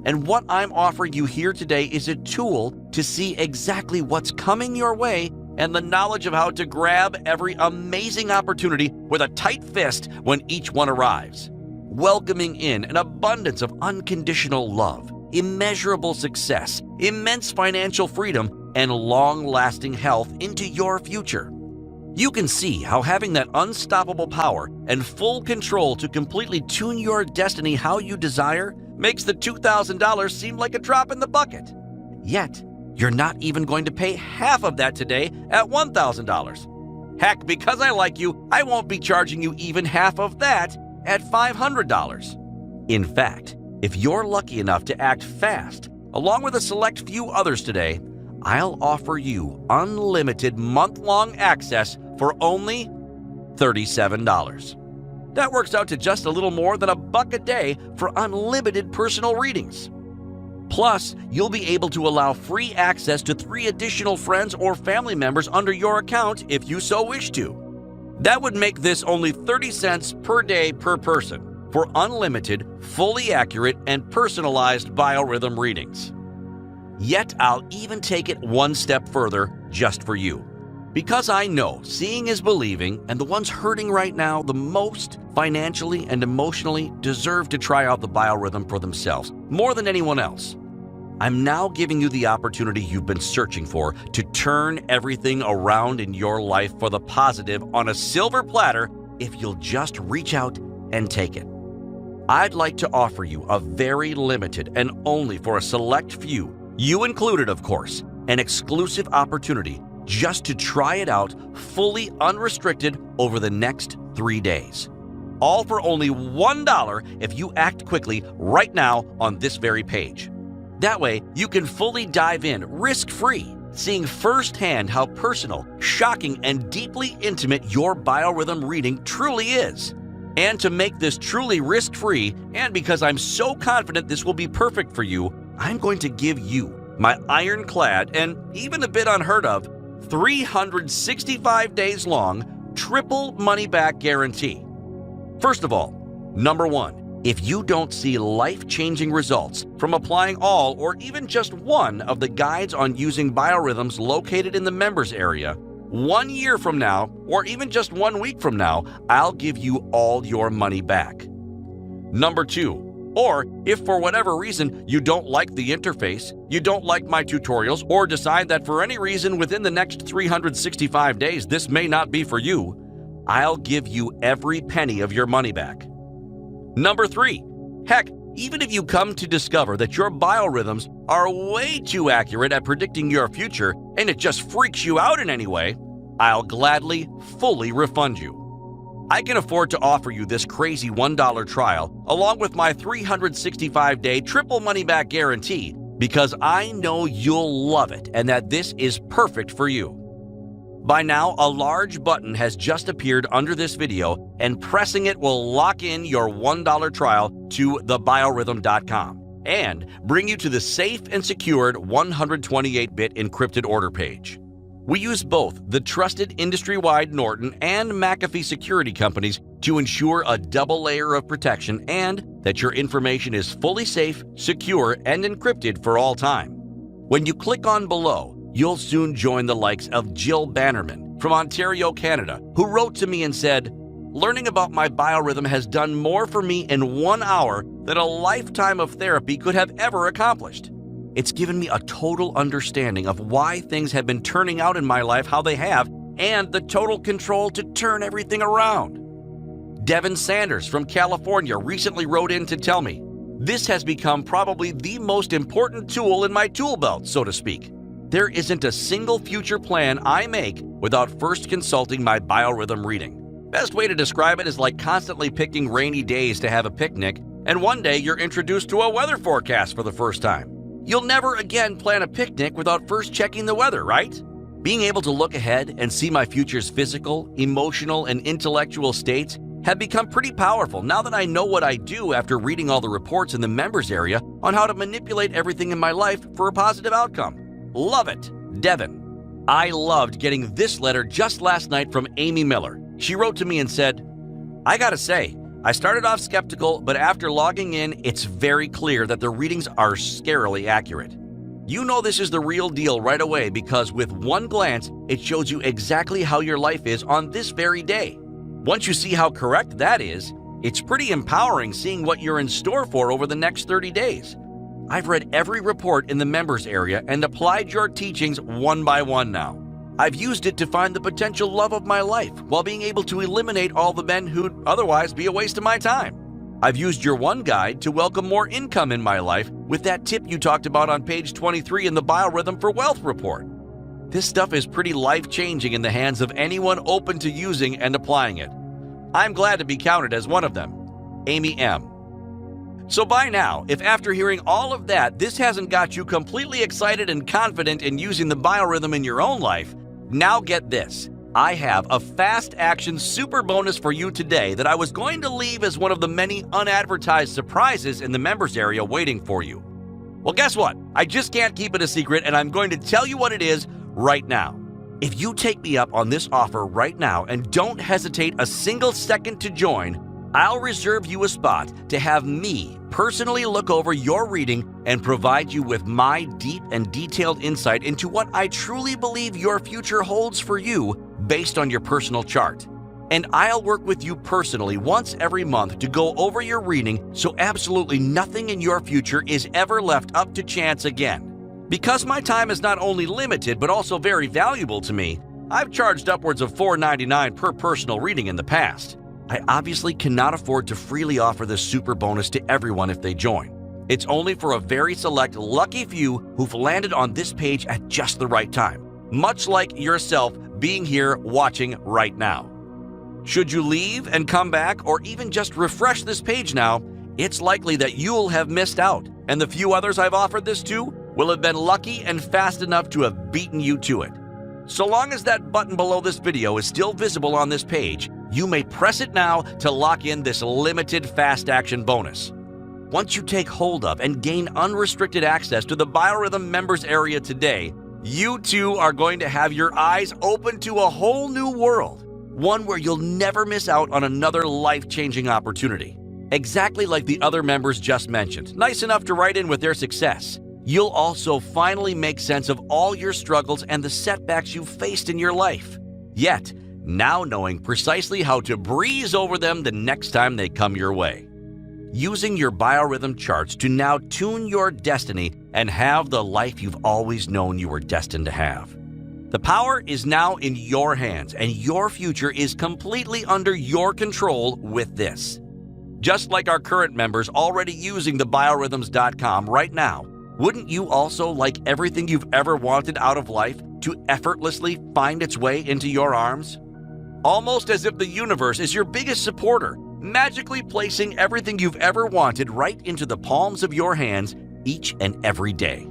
And what I'm offering you here today is a tool to see exactly what's coming your way and the knowledge of how to grab every amazing opportunity with a tight fist when each one arrives, welcoming in an abundance of unconditional love, immeasurable success, immense financial freedom, and long-lasting health into your future. You can see how having that unstoppable power and full control to completely tune your destiny how you desire makes the $2,000 seem like a drop in the bucket. Yet, you're not even going to pay half of that today at $1,000. Heck, because I like you, I won't be charging you even half of that at $500. In fact, if you're lucky enough to act fast, along with a select few others today, I'll offer you unlimited month-long access for only $37. That works out to just a little more than $1 a day for unlimited personal readings. Plus, you'll be able to allow free access to 3 additional friends or family members under your account if you so wish to. That would make this only 30 cents per day per person for unlimited, fully accurate, and personalized biorhythm readings. Yet I'll even take it one step further just for you. Because I know seeing is believing, and the ones hurting right now the most financially and emotionally deserve to try out the biorhythm for themselves more than anyone else. I'm now giving you the opportunity you've been searching for to turn everything around in your life for the positive on a silver platter if you'll just reach out and take it. I'd like to offer you a very limited and only for a select few, you included of course, an exclusive opportunity just to try it out fully unrestricted over the next 3 days. All for only $1 if you act quickly right now on this very page. That way, you can fully dive in risk-free, seeing firsthand how personal, shocking, and deeply intimate your biorhythm reading truly is. And to make this truly risk-free, and because I'm so confident this will be perfect for you, I'm going to give you my ironclad and even a bit unheard of 365 days long triple money-back guarantee. First of all, number 1, if you don't see life-changing results from applying all or even just one of the guides on using biorhythms located in the members area, 1 year from now, or even just 1 week from now, I'll give you all your money back. Number 2, or if for whatever reason you don't like the interface, you don't like my tutorials, or decide that for any reason within the next 365 days this may not be for you, I'll give you every penny of your money back. Number 3, heck, even if you come to discover that your biorhythms are way too accurate at predicting your future and it just freaks you out in any way, I'll gladly, fully refund you. I can afford to offer you this crazy $1 trial along with my 365-day triple money-back guarantee because I know you'll love it and that this is perfect for you. By now, a large button has just appeared under this video, and pressing it will lock in your $1 trial to thebiorhythm.com and bring you to the safe and secured 128-bit encrypted order page. We use both the trusted industry-wide Norton and McAfee security companies to ensure a double layer of protection and that your information is fully safe, secure, and encrypted for all time. When you click on below, you'll soon join the likes of Jill Bannerman from Ontario, Canada, who wrote to me and said, "Learning about my biorhythm has done more for me in 1 hour than a lifetime of therapy could have ever accomplished. It's given me a total understanding of why things have been turning out in my life how they have and the total control to turn everything around." Devin Sanders from California recently wrote in to tell me, "This has become probably the most important tool in my tool belt, so to speak. There isn't a single future plan I make without first consulting my biorhythm reading. Best way to describe it is like constantly picking rainy days to have a picnic, and one day you're introduced to a weather forecast for the first time. You'll never again plan a picnic without first checking the weather, right? Being able to look ahead and see my future's physical, emotional, and intellectual states have become pretty powerful now that I know what I do after reading all the reports in the members area on how to manipulate everything in my life for a positive outcome. Love it, Devin. I loved getting this letter just last night from Amy Miller. She wrote to me and said, "I gotta say, I started off skeptical, but after logging in, it's very clear that the readings are scarily accurate. You know this is the real deal right away because with one glance, it shows you exactly how your life is on this very day. Once you see how correct that is, it's pretty empowering seeing what you're in store for over the next 30 days. I've read every report in the members area and applied your teachings one by one now. I've used it to find the potential love of my life while being able to eliminate all the men who'd otherwise be a waste of my time. I've used your one guide to welcome more income in my life with that tip you talked about on page 23 in the Biorhythm for Wealth report. This stuff is pretty life-changing in the hands of anyone open to using and applying it. I'm glad to be counted as one of them. Amy M." So by now, if after hearing all of that, this hasn't got you completely excited and confident in using the Biorhythm in your own life, now get this. I have a fast action super bonus for you today that I was going to leave as one of the many unadvertised surprises in the members area waiting for you. Well, guess what? I just can't keep it a secret, and I'm going to tell you what it is right now. If you take me up on this offer right now and don't hesitate a single second to join, I'll reserve you a spot to have me personally look over your reading and provide you with my deep and detailed insight into what I truly believe your future holds for you based on your personal chart. And I'll work with you personally once every month to go over your reading so absolutely nothing in your future is ever left up to chance again. Because my time is not only limited but also very valuable to me, I've charged upwards of $4.99 per personal reading in the past. I obviously cannot afford to freely offer this super bonus to everyone if they join. It's only for a very select lucky few who've landed on this page at just the right time, much like yourself being here watching right now. Should you leave and come back or even just refresh this page now, it's likely that you'll have missed out, and the few others I've offered this to will have been lucky and fast enough to have beaten you to it. So long as that button below this video is still visible on this page, you may press it now to lock in this limited fast action bonus. Once you take hold of and gain unrestricted access to the Biorhythm members area today, you too are going to have your eyes open to a whole new world, one where you'll never miss out on another life-changing opportunity. Exactly like the other members just mentioned, nice enough to write in with their success. You'll also finally make sense of all your struggles and the setbacks you've faced in your life. Yet, now knowing precisely how to breeze over them the next time they come your way. Using your Biorhythm charts to now tune your destiny and have the life you've always known you were destined to have. The power is now in your hands, and your future is completely under your control with this. Just like our current members already using the biorhythms.com right now, wouldn't you also like everything you've ever wanted out of life to effortlessly find its way into your arms? Almost as if the universe is your biggest supporter, magically placing everything you've ever wanted right into the palms of your hands each and every day.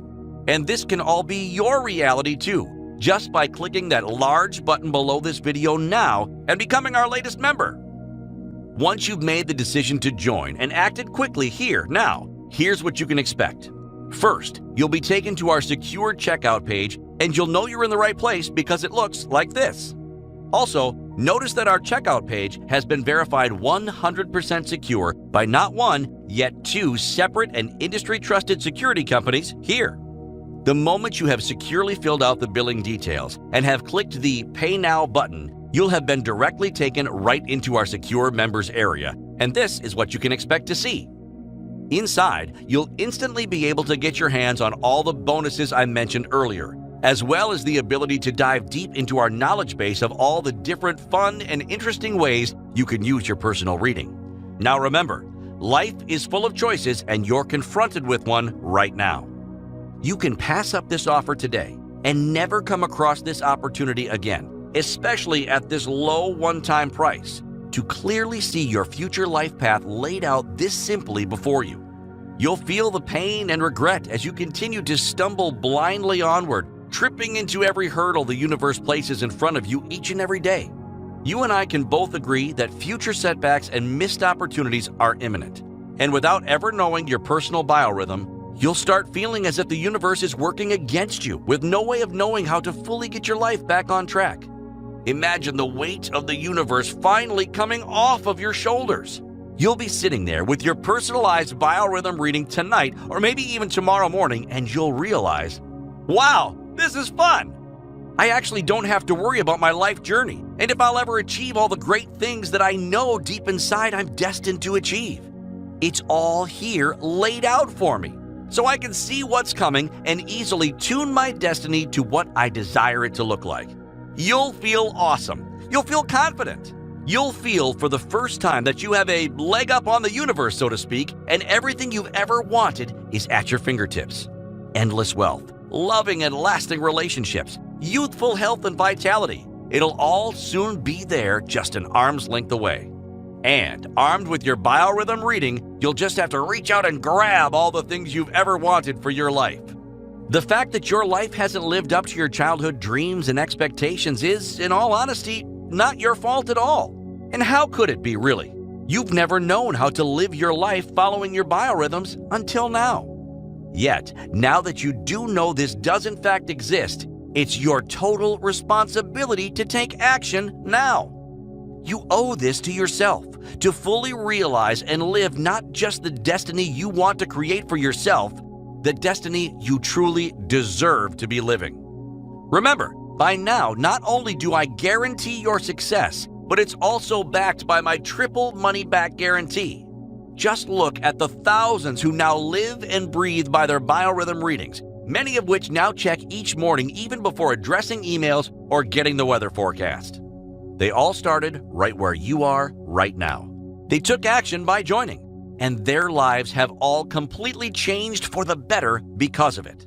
And this can all be your reality too, just by clicking that large button below this video now and becoming our latest member. Once you've made the decision to join and acted quickly here now, here's what you can expect. First, you'll be taken to our secure checkout page, and you'll know you're in the right place because it looks like this. Also, notice that our checkout page has been verified 100% secure by not one, yet two separate and industry-trusted security companies here. The moment you have securely filled out the billing details and have clicked the Pay Now button, you'll have been directly taken right into our secure members area, and this is what you can expect to see. Inside, you'll instantly be able to get your hands on all the bonuses I mentioned earlier, as well as the ability to dive deep into our knowledge base of all the different fun and interesting ways you can use your personal reading. Now remember, life is full of choices and you're confronted with one right now. You can pass up this offer today, and never come across this opportunity again, especially at this low one-time price, to clearly see your future life path laid out this simply before you. You'll feel the pain and regret as you continue to stumble blindly onward, tripping into every hurdle the universe places in front of you each and every day. You and I can both agree that future setbacks and missed opportunities are imminent. And without ever knowing your personal biorhythm, you'll start feeling as if the universe is working against you with no way of knowing how to fully get your life back on track. Imagine the weight of the universe finally coming off of your shoulders. You'll be sitting there with your personalized biorhythm reading tonight or maybe even tomorrow morning, and you'll realize, wow, this is fun. I actually don't have to worry about my life journey and if I'll ever achieve all the great things that I know deep inside I'm destined to achieve. It's all here laid out for me, so I can see what's coming and easily tune my destiny to what I desire it to look like. You'll feel awesome. You'll feel confident. You'll feel for the first time that you have a leg up on the universe, so to speak, and everything you've ever wanted is at your fingertips. Endless wealth, loving and lasting relationships, youthful health and vitality. It'll all soon be there, just an arm's length away. And armed with your biorhythm reading, you'll just have to reach out and grab all the things you've ever wanted for your life. The fact that your life hasn't lived up to your childhood dreams and expectations is, in all honesty, not your fault at all. And how could it be, really? You've never known how to live your life following your biorhythms until now. Yet, now that you do know this does in fact exist, it's your total responsibility to take action now. You owe this to yourself, to fully realize and live not just the destiny you want to create for yourself, the destiny you truly deserve to be living. Remember, by now, not only do I guarantee your success, but it's also backed by my triple money-back guarantee. Just look at the thousands who now live and breathe by their biorhythm readings, many of which now check each morning even before addressing emails or getting the weather forecast. They all started right where you are right now. They took action by joining, and their lives have all completely changed for the better because of it.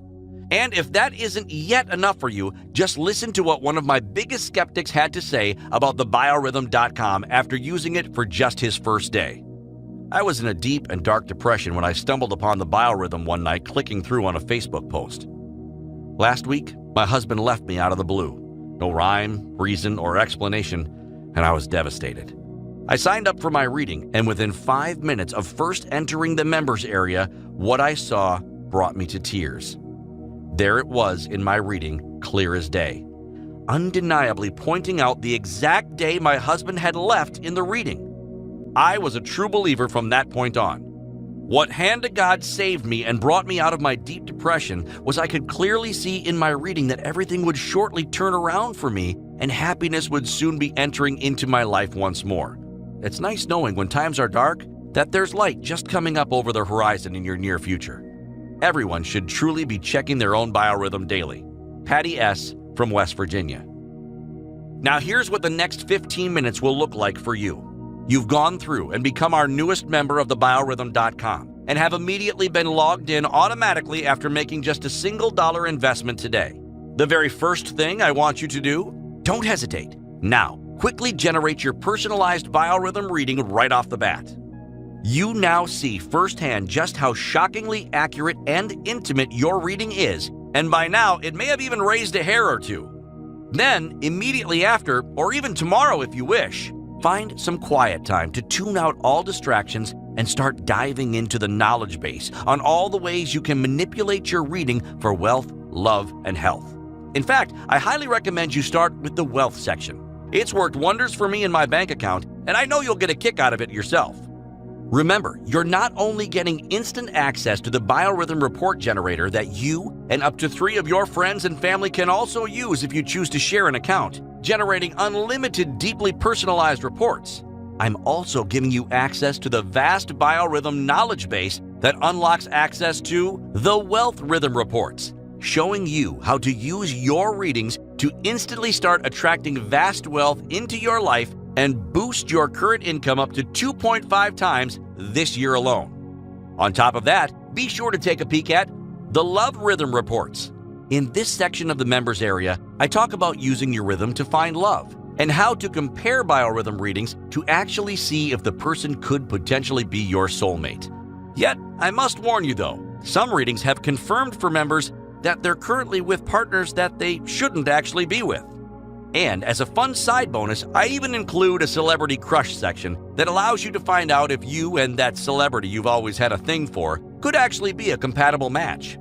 And if that isn't yet enough for you, just listen to what one of my biggest skeptics had to say about the Biorhythm.com after using it for just his first day. I was in a deep and dark depression when I stumbled upon the Biorhythm one night clicking through on a Facebook post. Last week, my husband left me out of the blue. No rhyme, reason, or explanation, and I was devastated. I signed up for my reading, and within 5 minutes of first entering the members area, what I saw brought me to tears. There it was in my reading, clear as day, undeniably pointing out the exact day my husband had left in the reading. I was a true believer from that point on. What hand of God saved me and brought me out of my deep depression was I could clearly see in my reading that everything would shortly turn around for me and happiness would soon be entering into my life once more. It's nice knowing when times are dark that there's light just coming up over the horizon in your near future. Everyone should truly be checking their own biorhythm daily. Patty S. from West Virginia. Now here's what the next 15 minutes will look like for you. You've gone through and become our newest member of the Biorhythm.com and have immediately been logged in automatically after making just a $1 investment today. The very first thing I want you to do, don't hesitate. Now, quickly generate your personalized biorhythm reading right off the bat. You now see firsthand just how shockingly accurate and intimate your reading is, and by now it may have even raised a hair or two. Then, immediately after, or even tomorrow if you wish, find some quiet time to tune out all distractions and start diving into the knowledge base on all the ways you can manipulate your reading for wealth, love, and health. In fact, I highly recommend you start with the wealth section. It's worked wonders for me in my bank account, and I know you'll get a kick out of it yourself. Remember, you're not only getting instant access to the Biorhythm report generator that you and up to 3 of your friends and family can also use if you choose to share an account, generating unlimited, deeply personalized reports. I'm also giving you access to the vast Biorhythm knowledge base that unlocks access to the Wealth Rhythm reports, showing you how to use your readings to instantly start attracting vast wealth into your life and boost your current income up to 2.5 times this year alone. On top of that, be sure to take a peek at the Love Rhythm reports. In this section of the members area, I talk about using your rhythm to find love and how to compare biorhythm readings to actually see if the person could potentially be your soulmate. Yet, I must warn you though, some readings have confirmed for members that they're currently with partners that they shouldn't actually be with. And as a fun side bonus, I even include a celebrity crush section that allows you to find out if you and that celebrity you've always had a thing for could actually be a compatible match.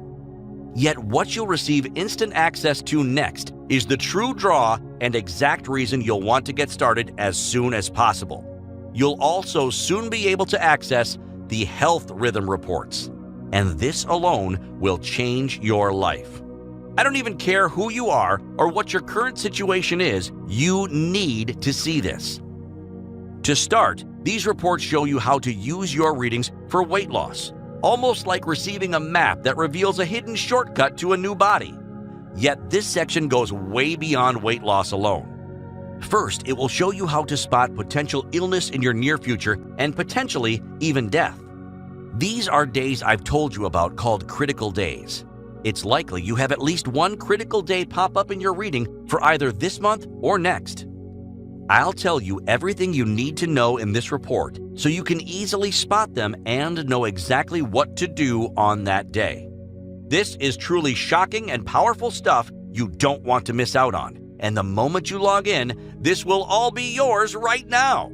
Yet what you'll receive instant access to next is the true draw and exact reason you'll want to get started as soon as possible. You'll also soon be able to access the health rhythm reports. And this alone will change your life. I don't even care who you are or what your current situation is, you need to see this. To start, these reports show you how to use your readings for weight loss, almost like receiving a map that reveals a hidden shortcut to a new body. Yet this section goes way beyond weight loss alone. First, it will show you how to spot potential illness in your near future and potentially even death. These are days I've told you about called critical days. It's likely you have at least one critical day pop up in your reading for either this month or next. I'll tell you everything you need to know in this report so you can easily spot them and know exactly what to do on that day. This is truly shocking and powerful stuff you don't want to miss out on. And the moment you log in, this will all be yours right now.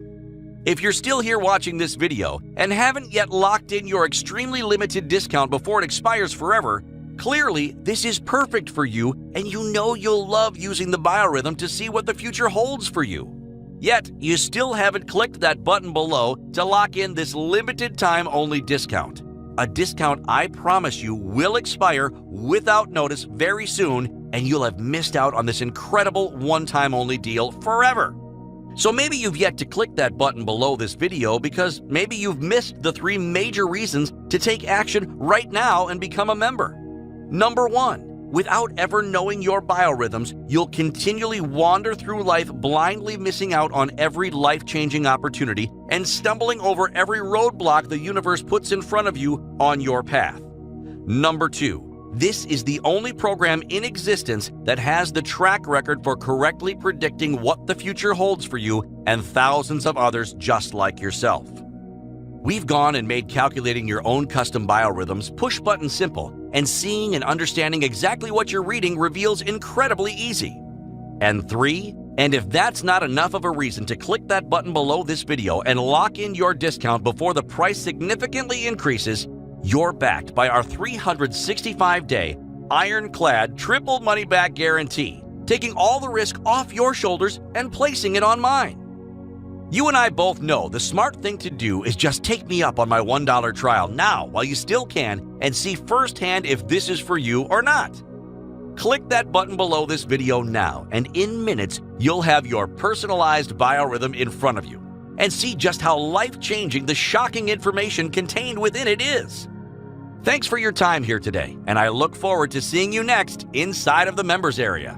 If you're still here watching this video and haven't yet locked in your extremely limited discount before it expires forever, clearly this is perfect for you and you know you'll love using the biorhythm to see what the future holds for you. Yet, you still haven't clicked that button below to lock in this limited time only discount. A discount I promise you will expire without notice very soon and you'll have missed out on this incredible one-time only deal forever. So maybe you've yet to click that button below this video because maybe you've missed the 3 major reasons to take action right now and become a member. Number 1, without ever knowing your biorhythms, you'll continually wander through life blindly missing out on every life-changing opportunity and stumbling over every roadblock the universe puts in front of you on your path. Number 2, this is the only program in existence that has the track record for correctly predicting what the future holds for you and thousands of others just like yourself. We've gone and made calculating your own custom biorhythms push-button simple, and seeing and understanding exactly what you're reading reveals incredibly easy. And 3, and if that's not enough of a reason to click that button below this video and lock in your discount before the price significantly increases, you're backed by our 365-day, ironclad, triple money-back guarantee, taking all the risk off your shoulders and placing it on mine. You and I both know the smart thing to do is just take me up on my $1 trial now while you still can and see firsthand if this is for you or not. Click that button below this video now, and in minutes, you'll have your personalized biorhythm in front of you and see just how life-changing the shocking information contained within it is. Thanks for your time here today, and I look forward to seeing you next inside of the members area.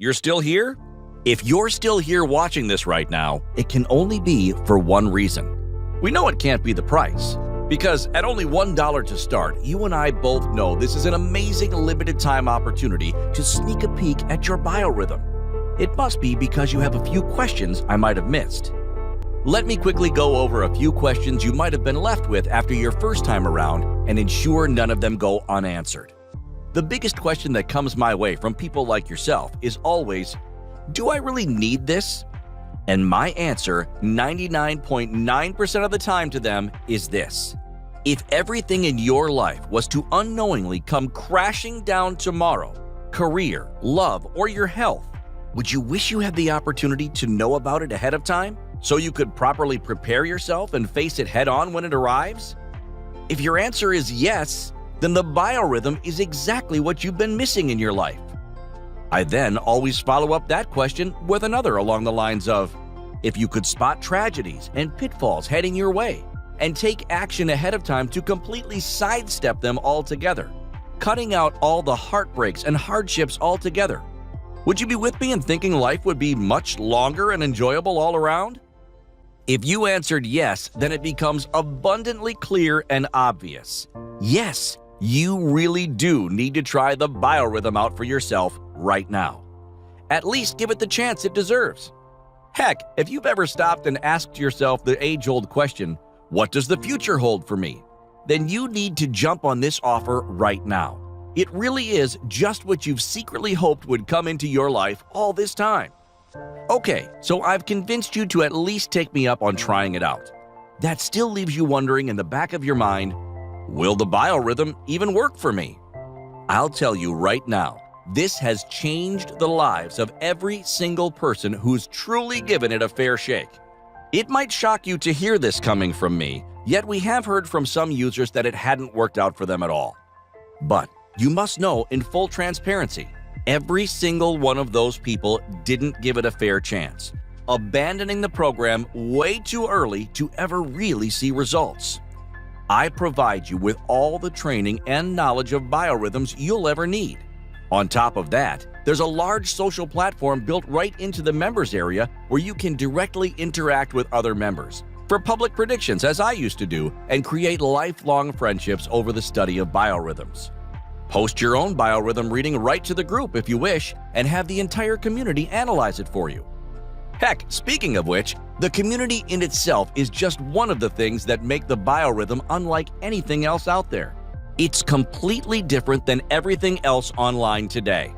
You're still here? If you're still here watching this right now, it can only be for one reason. We know it can't be the price, because at only $1 to start, you and I both know this is an amazing limited time opportunity to sneak a peek at your biorhythm. It must be because you have a few questions I might have missed. Let me quickly go over a few questions you might have been left with after your first time around and ensure none of them go unanswered. The biggest question that comes my way from people like yourself is always, do I really need this? And my answer 99.9% of the time to them is this. If everything in your life was to unknowingly come crashing down tomorrow, career, love, or your health, would you wish you had the opportunity to know about it ahead of time so you could properly prepare yourself and face it head on when it arrives? If your answer is yes, then the biorhythm is exactly what you've been missing in your life. I then always follow up that question with another along the lines of, if you could spot tragedies and pitfalls heading your way and take action ahead of time to completely sidestep them altogether, cutting out all the heartbreaks and hardships altogether. Would you be with me in thinking life would be much longer and enjoyable all around? If you answered yes, then it becomes abundantly clear and obvious. Yes, you really do need to try the Biorhythm out for yourself right now. At least give it the chance it deserves. Heck, if you've ever stopped and asked yourself the age-old question, what does the future hold for me? Then you need to jump on this offer right now. It really is just what you've secretly hoped would come into your life all this time. Okay, so I've convinced you to at least take me up on trying it out. That still leaves you wondering in the back of your mind, will the Biorhythm even work for me? I'll tell you right now, this has changed the lives of every single person who's truly given it a fair shake. It might shock you to hear this coming from me, yet we have heard from some users that it hadn't worked out for them at all. But you must know in full transparency, every single one of those people didn't give it a fair chance, abandoning the program way too early to ever really see results. I provide you with all the training and knowledge of biorhythms you'll ever need. On top of that, there's a large social platform built right into the members area where you can directly interact with other members, for public predictions as I used to do, and create lifelong friendships over the study of biorhythms. Post your own biorhythm reading right to the group if you wish, and have the entire community analyze it for you. Heck, speaking of which, the community in itself is just one of the things that make the Biorhythm unlike anything else out there. It's completely different than everything else online today.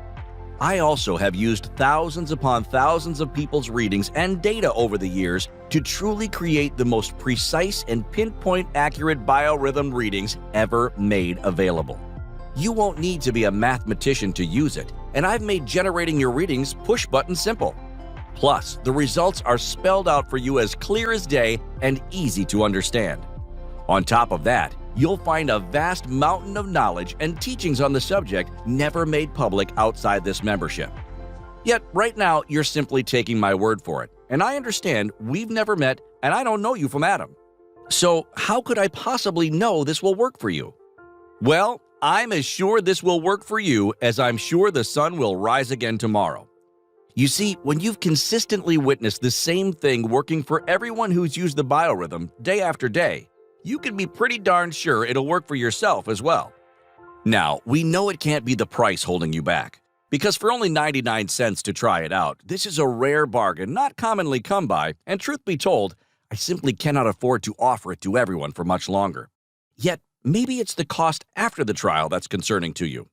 I also have used thousands upon thousands of people's readings and data over the years to truly create the most precise and pinpoint accurate biorhythm readings ever made available. You won't need to be a mathematician to use it, and I've made generating your readings push-button simple. Plus, the results are spelled out for you as clear as day and easy to understand. On top of that, you'll find a vast mountain of knowledge and teachings on the subject never made public outside this membership. Yet, right now, you're simply taking my word for it, and I understand we've never met and I don't know you from Adam. So, how could I possibly know this will work for you? Well, I'm as sure this will work for you as I'm sure the sun will rise again tomorrow. You see, when you've consistently witnessed the same thing working for everyone who's used the Biorhythm day after day, you can be pretty darn sure it'll work for yourself as well. Now, we know it can't be the price holding you back, because for only 99 cents to try it out, this is a rare bargain not commonly come by, and truth be told, I simply cannot afford to offer it to everyone for much longer. Yet, maybe it's the cost after the trial that's concerning to you.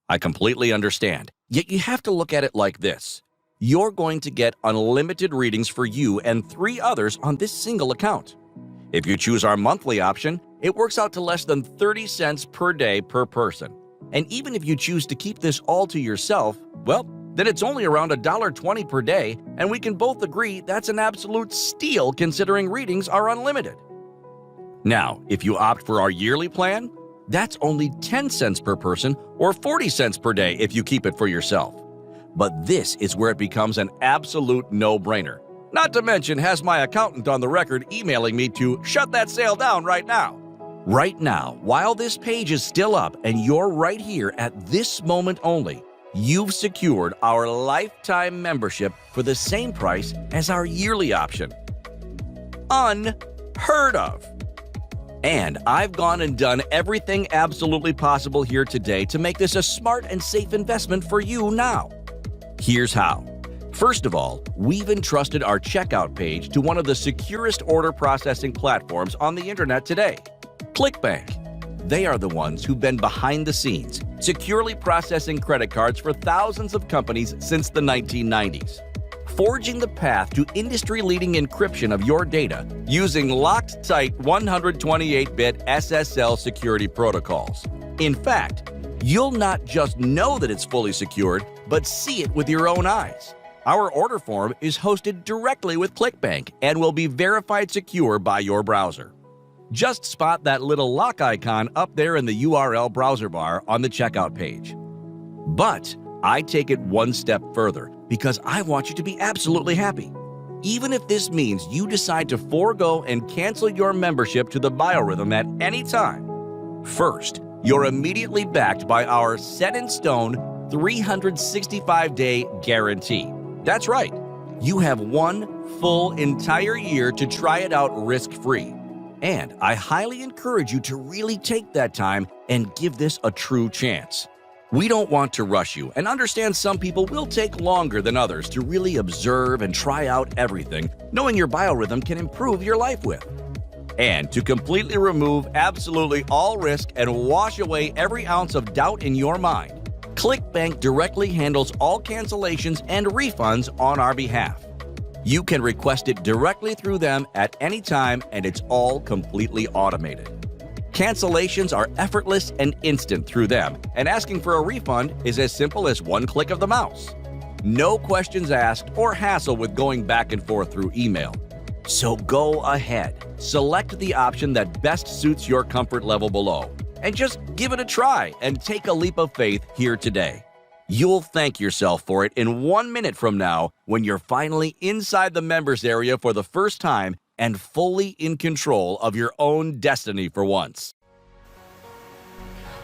I completely understand, yet you have to look at it like this. You're going to get unlimited readings for you and 3 others on this single account. If you choose our monthly option, it works out to less than 30 cents per day per person. And even if you choose to keep this all to yourself, well, then it's only around $1.20 per day, and we can both agree that's an absolute steal considering readings are unlimited. Now, if you opt for our yearly plan, that's only 10 cents per person or 40 cents per day if you keep it for yourself. But this is where it becomes an absolute no-brainer. Not to mention has my accountant on the record emailing me to shut that sale down right now. Right now, while this page is still up and you're right here at this moment only, you've secured our lifetime membership for the same price as our yearly option. Unheard of. And I've gone and done everything absolutely possible here today to make this a smart and safe investment for you now. Here's how. First of all, we've entrusted our checkout page to one of the securest order processing platforms on the internet today, ClickBank. They are the ones who've been behind the scenes, securely processing credit cards for thousands of companies since the 1990s, forging the path to industry-leading encryption of your data using locked tight 128-bit SSL security protocols. In fact, you'll not just know that it's fully secured, but see it with your own eyes. Our order form is hosted directly with ClickBank and will be verified secure by your browser. Just spot that little lock icon up there in the URL browser bar on the checkout page. But I take it one step further because I want you to be absolutely happy. Even if this means you decide to forego and cancel your membership to the Biorhythm at any time. First, you're immediately backed by our set-in-stone 365-day guarantee. That's right. You have one full entire year to try it out risk-free. And I highly encourage you to really take that time and give this a true chance. We don't want to rush you and understand some people will take longer than others to really observe and try out everything, knowing your biorhythm can improve your life with. And to completely remove absolutely all risk and wash away every ounce of doubt in your mind, ClickBank directly handles all cancellations and refunds on our behalf. You can request it directly through them at any time, and it's all completely automated. Cancellations are effortless and instant through them, and asking for a refund is as simple as one click of the mouse. No questions asked or hassle with going back and forth through email. So go ahead, select the option that best suits your comfort level below, and just give it a try and take a leap of faith here today. You'll thank yourself for it in 1 minute from now when you're finally inside the members area for the first time and fully in control of your own destiny for once.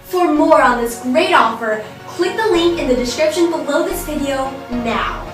For more on this great offer, click the link in the description below this video now.